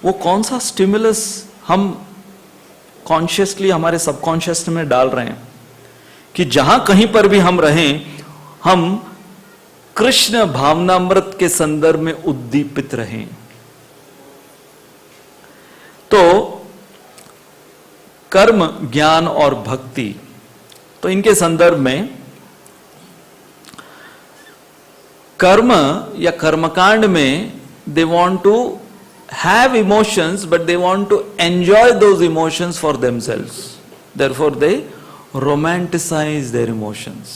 वो कौन सा स्टिमुलस हम कॉन्शियसली हमारे सबकॉन्शियस में डाल रहे हैं, कि जहां कहीं पर भी हम रहें, हम कृष्ण भावनामृत के संदर्भ में उद्दीपित रहें। तो कर्म, ज्ञान और भक्ति, तो इनके संदर्भ में कर्म या कर्मकांड में they want to have emotions, but they want to enjoy those emotions for themselves. Therefore, they romanticize their emotions.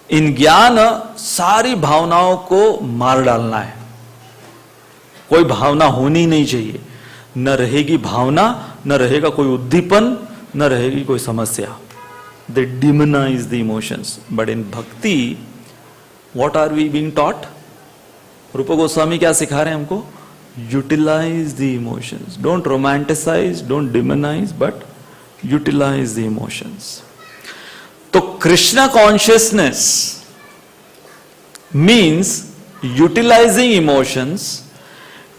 In ज्ञान सारी भावनाओं को मार डालना है, कोई भावना होनी नहीं चाहिए, न रहेगी भावना, न रहेगा कोई उद्दीपन, न रहेगी कोई समस्या. They demonize the emotions. But in bhakti, what are we being taught? रूपा गोस्वामी क्या सिखा रहे हैं हमको? Utilize the emotions. Don't romanticize, don't demonize, but utilize the emotions. तो Krishna consciousness means utilizing emotions.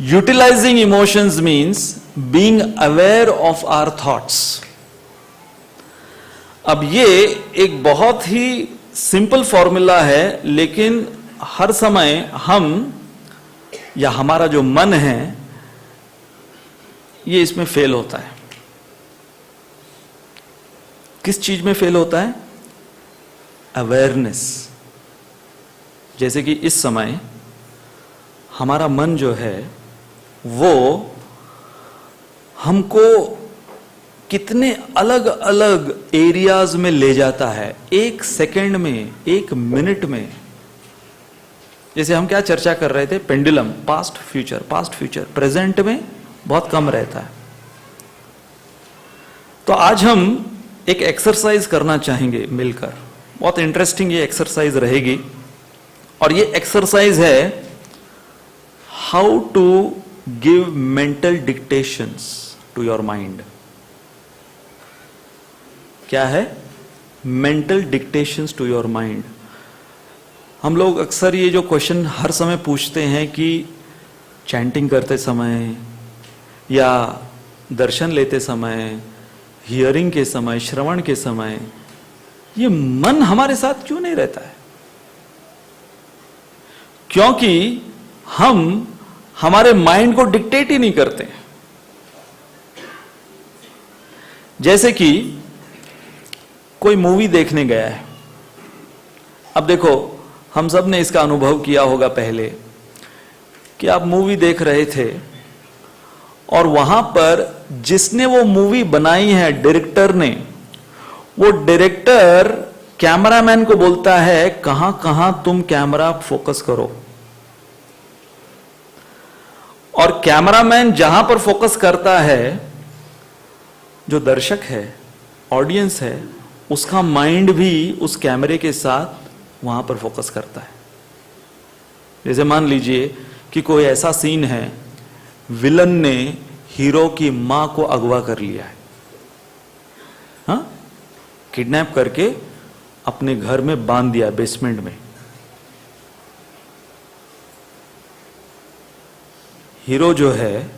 Utilizing emotions means being aware of our thoughts. अब ये एक बहुत ही सिंपल फॉर्मूला है, लेकिन हर समय हम या हमारा जो मन है ये इसमें फेल होता है. किस चीज में फेल होता है? अवेयरनेस. जैसे कि इस समय हमारा मन जो है वो हमको कितने अलग अलग एरियाज में ले जाता है, एक सेकंड में, एक मिनट में. जैसे हम क्या चर्चा कर रहे थे? पेंडुलम, पास्ट फ्यूचर, प्रेजेंट में बहुत कम रहता है. तो आज हम एक एक्सरसाइज करना चाहेंगे मिलकर. बहुत इंटरेस्टिंग ये एक्सरसाइज रहेगी, और ये एक्सरसाइज है how to give mental dictations to your mind. क्या है? Mental dictations to your mind. हम लोग अक्सर ये जो क्वेश्चन हर समय पूछते हैं कि चैंटिंग करते समय या दर्शन लेते समय, हियरिंग के समय, श्रवण के समय, ये मन हमारे साथ क्यों नहीं रहता है? क्योंकि हम हमारे माइंड को डिक्टेट ही नहीं करते. जैसे कि कोई मूवी देखने गया है. अब देखो, हम सब ने इसका अनुभव किया होगा पहले कि आप मूवी देख रहे थे और वहां पर जिसने वो मूवी बनाई है, डायरेक्टर ने, वो डायरेक्टर कैमरामैन को बोलता है कहां कहां तुम कैमरा फोकस करो, और कैमरामैन जहां पर फोकस करता है, जो दर्शक है, ऑडियंस है, उसका माइंड भी उस कैमरे के साथ वहां पर फोकस करता है. जैसे मान लीजिए कि कोई ऐसा सीन है, विलन ने हीरो की मां को अगवा कर लिया है, हाँ, किडनैप करके अपने घर में बांध दिया बेसमेंट में. हीरो जो है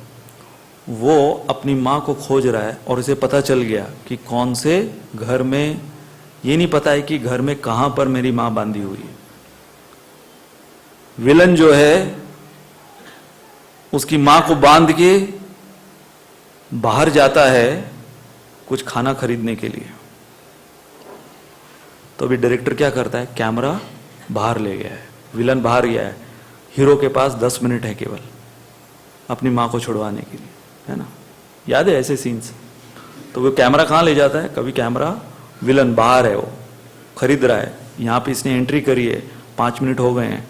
वो अपनी मां को खोज रहा है और उसे पता चल गया कि कौन से घर में, ये नहीं पता है कि घर में कहां पर मेरी मां बांधी हुई है. विलन जो है उसकी मां को बांध के बाहर जाता है कुछ खाना खरीदने के लिए. तो अभी डायरेक्टर क्या करता है? कैमरा बाहर ले गया है, विलन बाहर गया है, हीरो के पास 10 मिनट है केवल अपनी मां को छुड़वाने के लिए, है ना? याद है ऐसे सीन्स? तो वो कैमरा कहां ले जाता है? कभी कैमरा, विलन बाहर है, वो खरीद रहा है, यहां पे इसने एंट्री करी है, 5 मिनट हो गए हैं,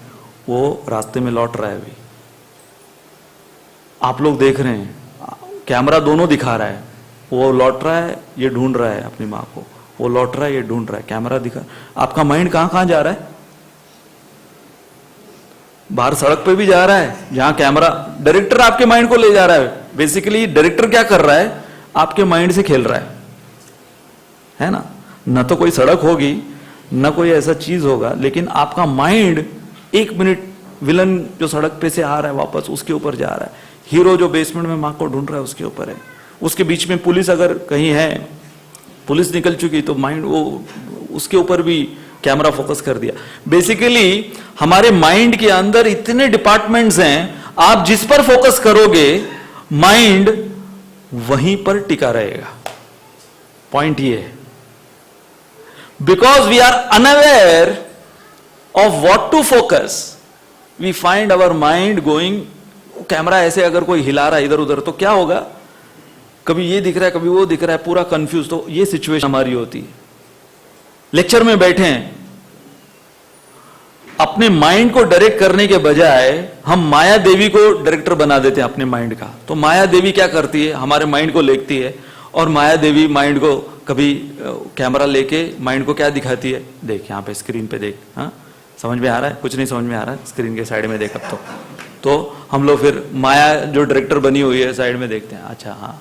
वो रास्ते में लौट रहा है. अभी आप लोग देख रहे हैं, कैमरा दोनों दिखा रहा है, वो लौट रहा है, ये ढूंढ रहा है अपनी मां को, वो लौट रहा है, ये ढूंढ रहा है, कैमरा दिखा. आपका माइंड कहां कहां जा रहा है? बाहर सड़क पे भी जा रहा है, जहां कैमरा, डायरेक्टर आपके माइंड को ले जा रहा है. बेसिकली डायरेक्टर क्या कर रहा है? आपके माइंड से खेल रहा है ना? न तो कोई सड़क होगी, न कोई ऐसा चीज होगा, लेकिन आपका माइंड 1 मिनट, विलन जो सड़क पे से आ रहा है वापस, उसके ऊपर जा रहा है. हीरो जो बेसमेंट में मां को ढूंढ रहा है, उसके ऊपर है. उसके बीच में पुलिस अगर कहीं है, पुलिस निकल चुकी, तो माइंड वो उसके ऊपर भी कैमरा फोकस कर दिया. बेसिकली हमारे माइंड के अंदर इतने डिपार्टमेंट्स हैं, आप जिस पर फोकस करोगे माइंड वहीं पर टिका रहेगा. पॉइंट ये है. Because we are unaware of what to focus, we find our mind going camera ऐसे अगर कोई हिला रहा है इधर उधर तो क्या होगा, कभी ये दिख रहा है कभी वो दिख रहा है, पूरा कंफ्यूज। तो ये सिचुएशन हमारी होती है। लेक्चर में बैठे हैं, अपने माइंड को डायरेक्ट करने के बजाय हम माया देवी को डायरेक्टर बना देते हैं अपने माइंड का। तो माया देवी क्या करती है, हमारे माइंड को लेती है, और माया देवी माइंड को कभी कैमरा लेके माइंड को क्या दिखाती है, देख यहाँ पे स्क्रीन पे देख, हाँ समझ में आ रहा है, कुछ नहीं समझ में आ रहा है, स्क्रीन के साइड में देख। अब तो हम लोग फिर माया जो डायरेक्टर बनी हुई है साइड में देखते हैं, अच्छा हाँ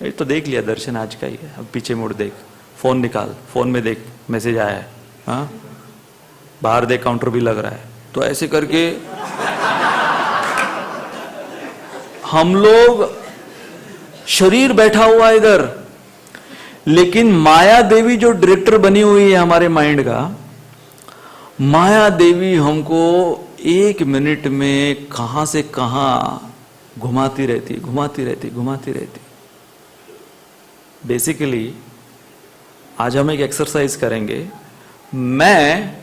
ये तो देख लिया, दर्शन आज का ही है, अब पीछे मुड़ देख, फोन निकाल, फोन में देख मैसेज आया है, हाँ बाहर देख काउंटर भी लग रहा है। तो ऐसे करके हम लोग, शरीर बैठा हुआ इधर, लेकिन माया देवी जो डायरेक्टर बनी हुई है हमारे माइंड का, माया देवी हमको 1 मिनट में कहां से कहां घुमाती रहती घुमाती रहती घुमाती रहती। बेसिकली आज हम एक एक्सरसाइज करेंगे, मैं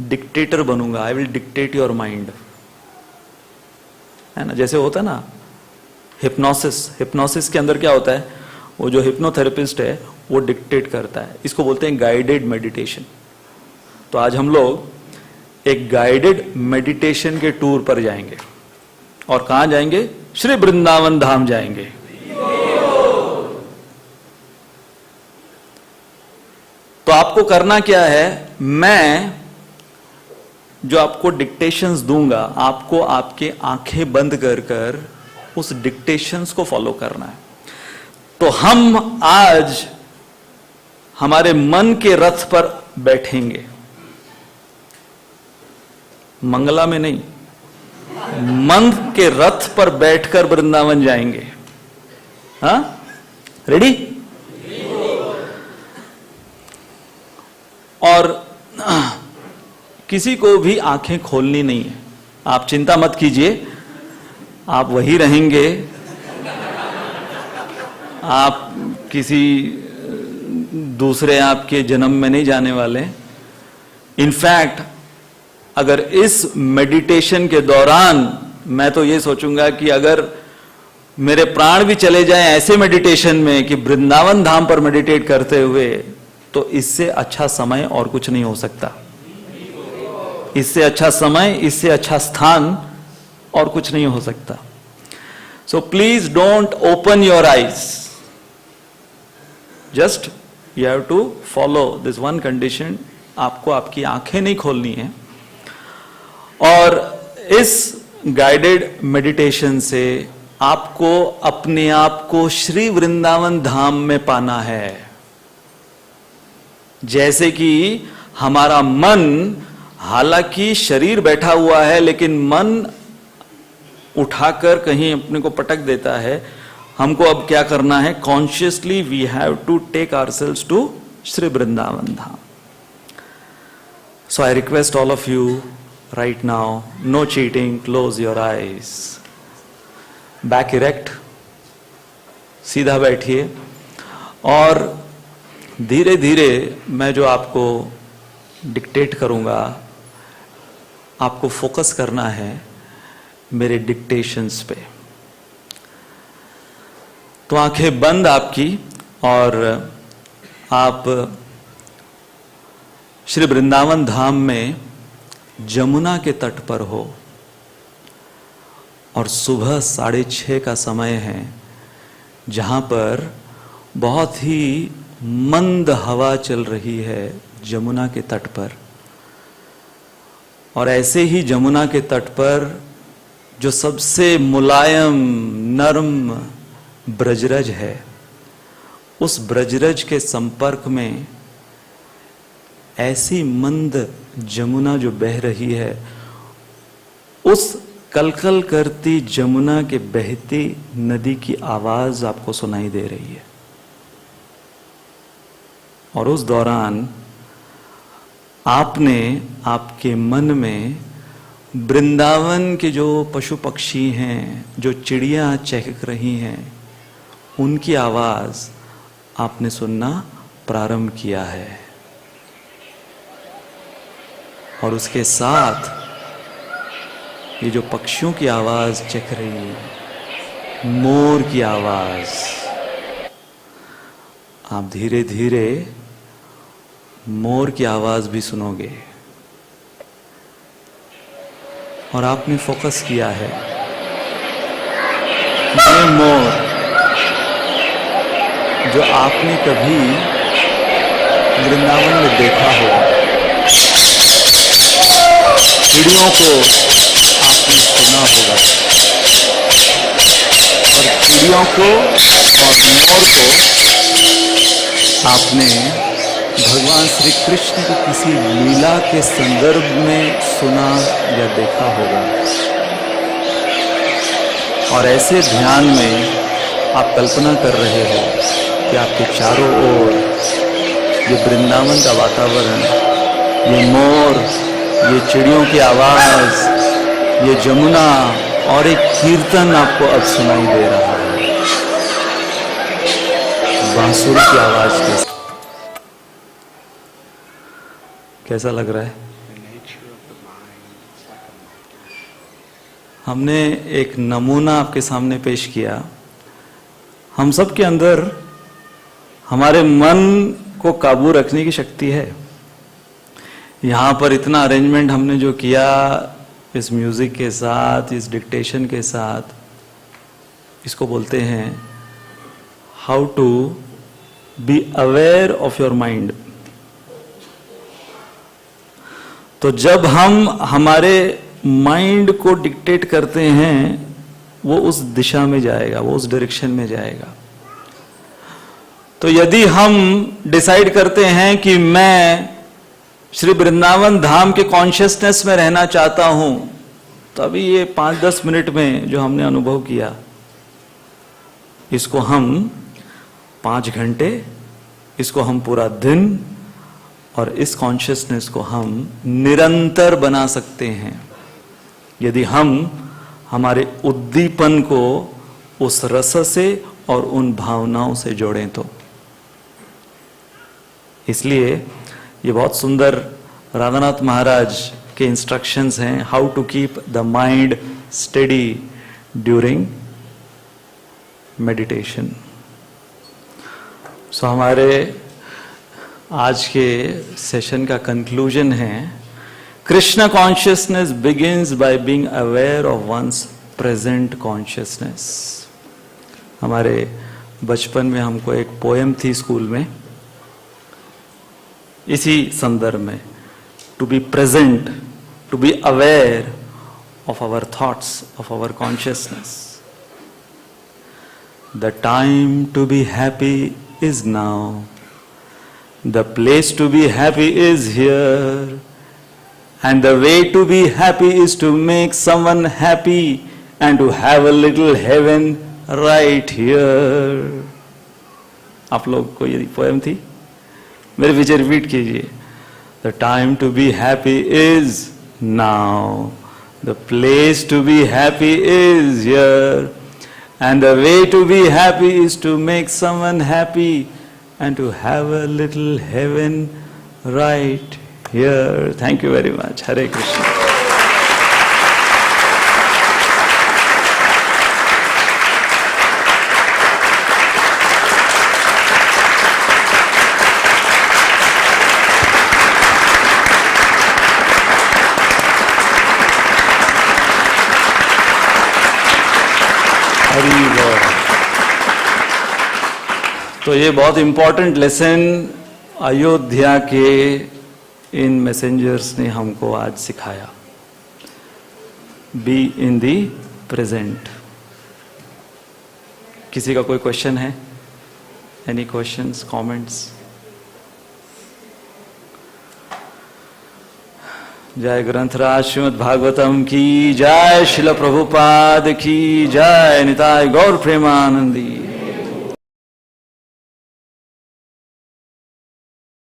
डिक्टेटर बनूंगा, I will dictate your mind, है ना। जैसे होता है ना हिप्नोसिस, हिप्नोसिस के अंदर क्या होता है, वो जो हिप्नोथेरेपिस्ट है वो डिक्टेट करता है, इसको बोलते हैं गाइडेड मेडिटेशन। तो आज हम लोग एक गाइडेड मेडिटेशन के टूर पर जाएंगे, और कहां जाएंगे, श्री वृंदावन धाम जाएंगे। तो आपको करना क्या है, मैं जो आपको डिक्टेशंस दूंगा, आपको आपके आंखें बंद कर कर उस डिक्टेशंस को फॉलो करना है। तो हम आज हमारे मन के रथ पर बैठेंगे, मंगला में नहीं, मन के रथ पर बैठकर वृंदावन जाएंगे। हाँ रेडी? और किसी को भी आंखें खोलनी नहीं है, आप चिंता मत कीजिए, आप वही रहेंगे, आप किसी दूसरे आपके जन्म में नहीं जाने वाले। इनफैक्ट अगर इस मेडिटेशन के दौरान मैं तो ये सोचूंगा कि अगर मेरे प्राण भी चले जाएं ऐसे मेडिटेशन में कि वृंदावन धाम पर मेडिटेट करते हुए, तो इससे अच्छा समय और कुछ नहीं हो सकता। इससे अच्छा समय, इससे अच्छा स्थान और कुछ नहीं हो सकता। So please don't open your eyes, just you have to follow this one condition, आपको आपकी आंखें नहीं खोलनी है। और इस गाइडेड मेडिटेशन से आपको अपने आप को श्री वृंदावन धाम में पाना है। जैसे कि हमारा मन, हालांकि शरीर बैठा हुआ है लेकिन मन उठाकर कहीं अपने को पटक देता है, हमको अब क्या करना है, consciously we have to take ourselves to Shri Vrindavan Dham. So I request all of you right now, no cheating, close your eyes, back erect, सीधा बैठिए, और धीरे धीरे मैं जो आपको डिक्टेट करूंगा, आपको फोकस करना है मेरे डिक्टेशंस पे। तो आंखें बंद आपकी, और आप श्री वृंदावन धाम में जमुना के तट पर हो, और सुबह 6:30 का समय है, जहां पर बहुत ही मंद हवा चल रही है जमुना के तट पर। और ऐसे ही जमुना के तट पर जो सबसे मुलायम नर्म ब्रजरज है, उस ब्रजरज के संपर्क में ऐसी मंद जमुना जो बह रही है, उस कलकल करती जमुना के बहती नदी की आवाज आपको सुनाई दे रही है। और उस दौरान आपने आपके मन में वृंदावन के जो पशु पक्षी हैं, जो चिड़ियां चहक रही हैं, उनकी आवाज आपने सुनना प्रारंभ किया है। और उसके साथ ये जो पक्षियों की आवाज चख रही है, मोर की आवाज, आप धीरे धीरे मोर की आवाज भी सुनोगे। और आपने फोकस किया है ये मोर जो आपने कभी वृंदावन में देखा हो, चिड़ियों को आपने सुना होगा, और चिड़ियों को और मोर को आपने भगवान श्री कृष्ण की किसी लीला के संदर्भ में सुना या देखा होगा। और ऐसे ध्यान में आप कल्पना कर रहे हो कि आपके चारों ओर ये वृंदावन का वातावरण, ये मोर, ये चिड़ियों की आवाज, ये जमुना और एक कीर्तन आपको अब सुनाई दे रहा है, बांसुरी की आवाज के साथ। कैसा लग रहा है? हमने एक नमूना आपके सामने पेश किया। हम सब के अंदर हमारे मन को काबू रखने की शक्ति है। यहाँ पर इतना अरेंजमेंट हमने जो किया इस म्यूजिक के साथ, इस डिक्टेशन के साथ, इसको बोलते हैं how to be aware of your mind. तो जब हम हमारे माइंड को डिक्टेट करते हैं, वो उस दिशा में जाएगा, वो उस डायरेक्शन में जाएगा। तो यदि हम डिसाइड करते हैं कि मैं श्री वृंदावन धाम के कॉन्शियसनेस में रहना चाहता हूं, तो अभी ये 5-10 मिनट में जो हमने अनुभव किया, इसको हम 5 घंटे, इसको हम पूरा दिन, और इस कॉन्शियसनेस को हम निरंतर बना सकते हैं यदि हम हमारे उद्दीपन को उस रस से और उन भावनाओं से जोड़ें तो। इसलिए ये बहुत सुंदर राधानाथ महाराज के इंस्ट्रक्शंस हैं, how to keep the mind steady during meditation. So हमारे आज के सेशन का कंक्लूजन है, Krishna consciousness begins by being aware of one's present consciousness. हमारे बचपन में हमको एक पोएम थी स्कूल में, इसी संदर्भ में, to be present, to be aware of our thoughts, of our consciousness. The time to be happy is now, the place to be happy is here, and the way to be happy is to make someone happy and to have a little heaven right here। आप लोग को ये poem थी, मेरे पीछे repeat कीजिए। The time to be happy is now, the place to be happy is here, and the way to be happy is to make someone happy and to have a little heaven right here। Thank you very much। Hare Krishna। Hari बोल। तो ये बहुत important lesson Ayodhya के इन messengers ने हमको आज सिखाया। Be in the present. किसी का कोई क्वेश्चन है? Any questions, comments? जय ग्रंथराज श्रीमद् भागवतम की जय, श्रील प्रभुपाद की जय, निताय गौर प्रेमानंदी।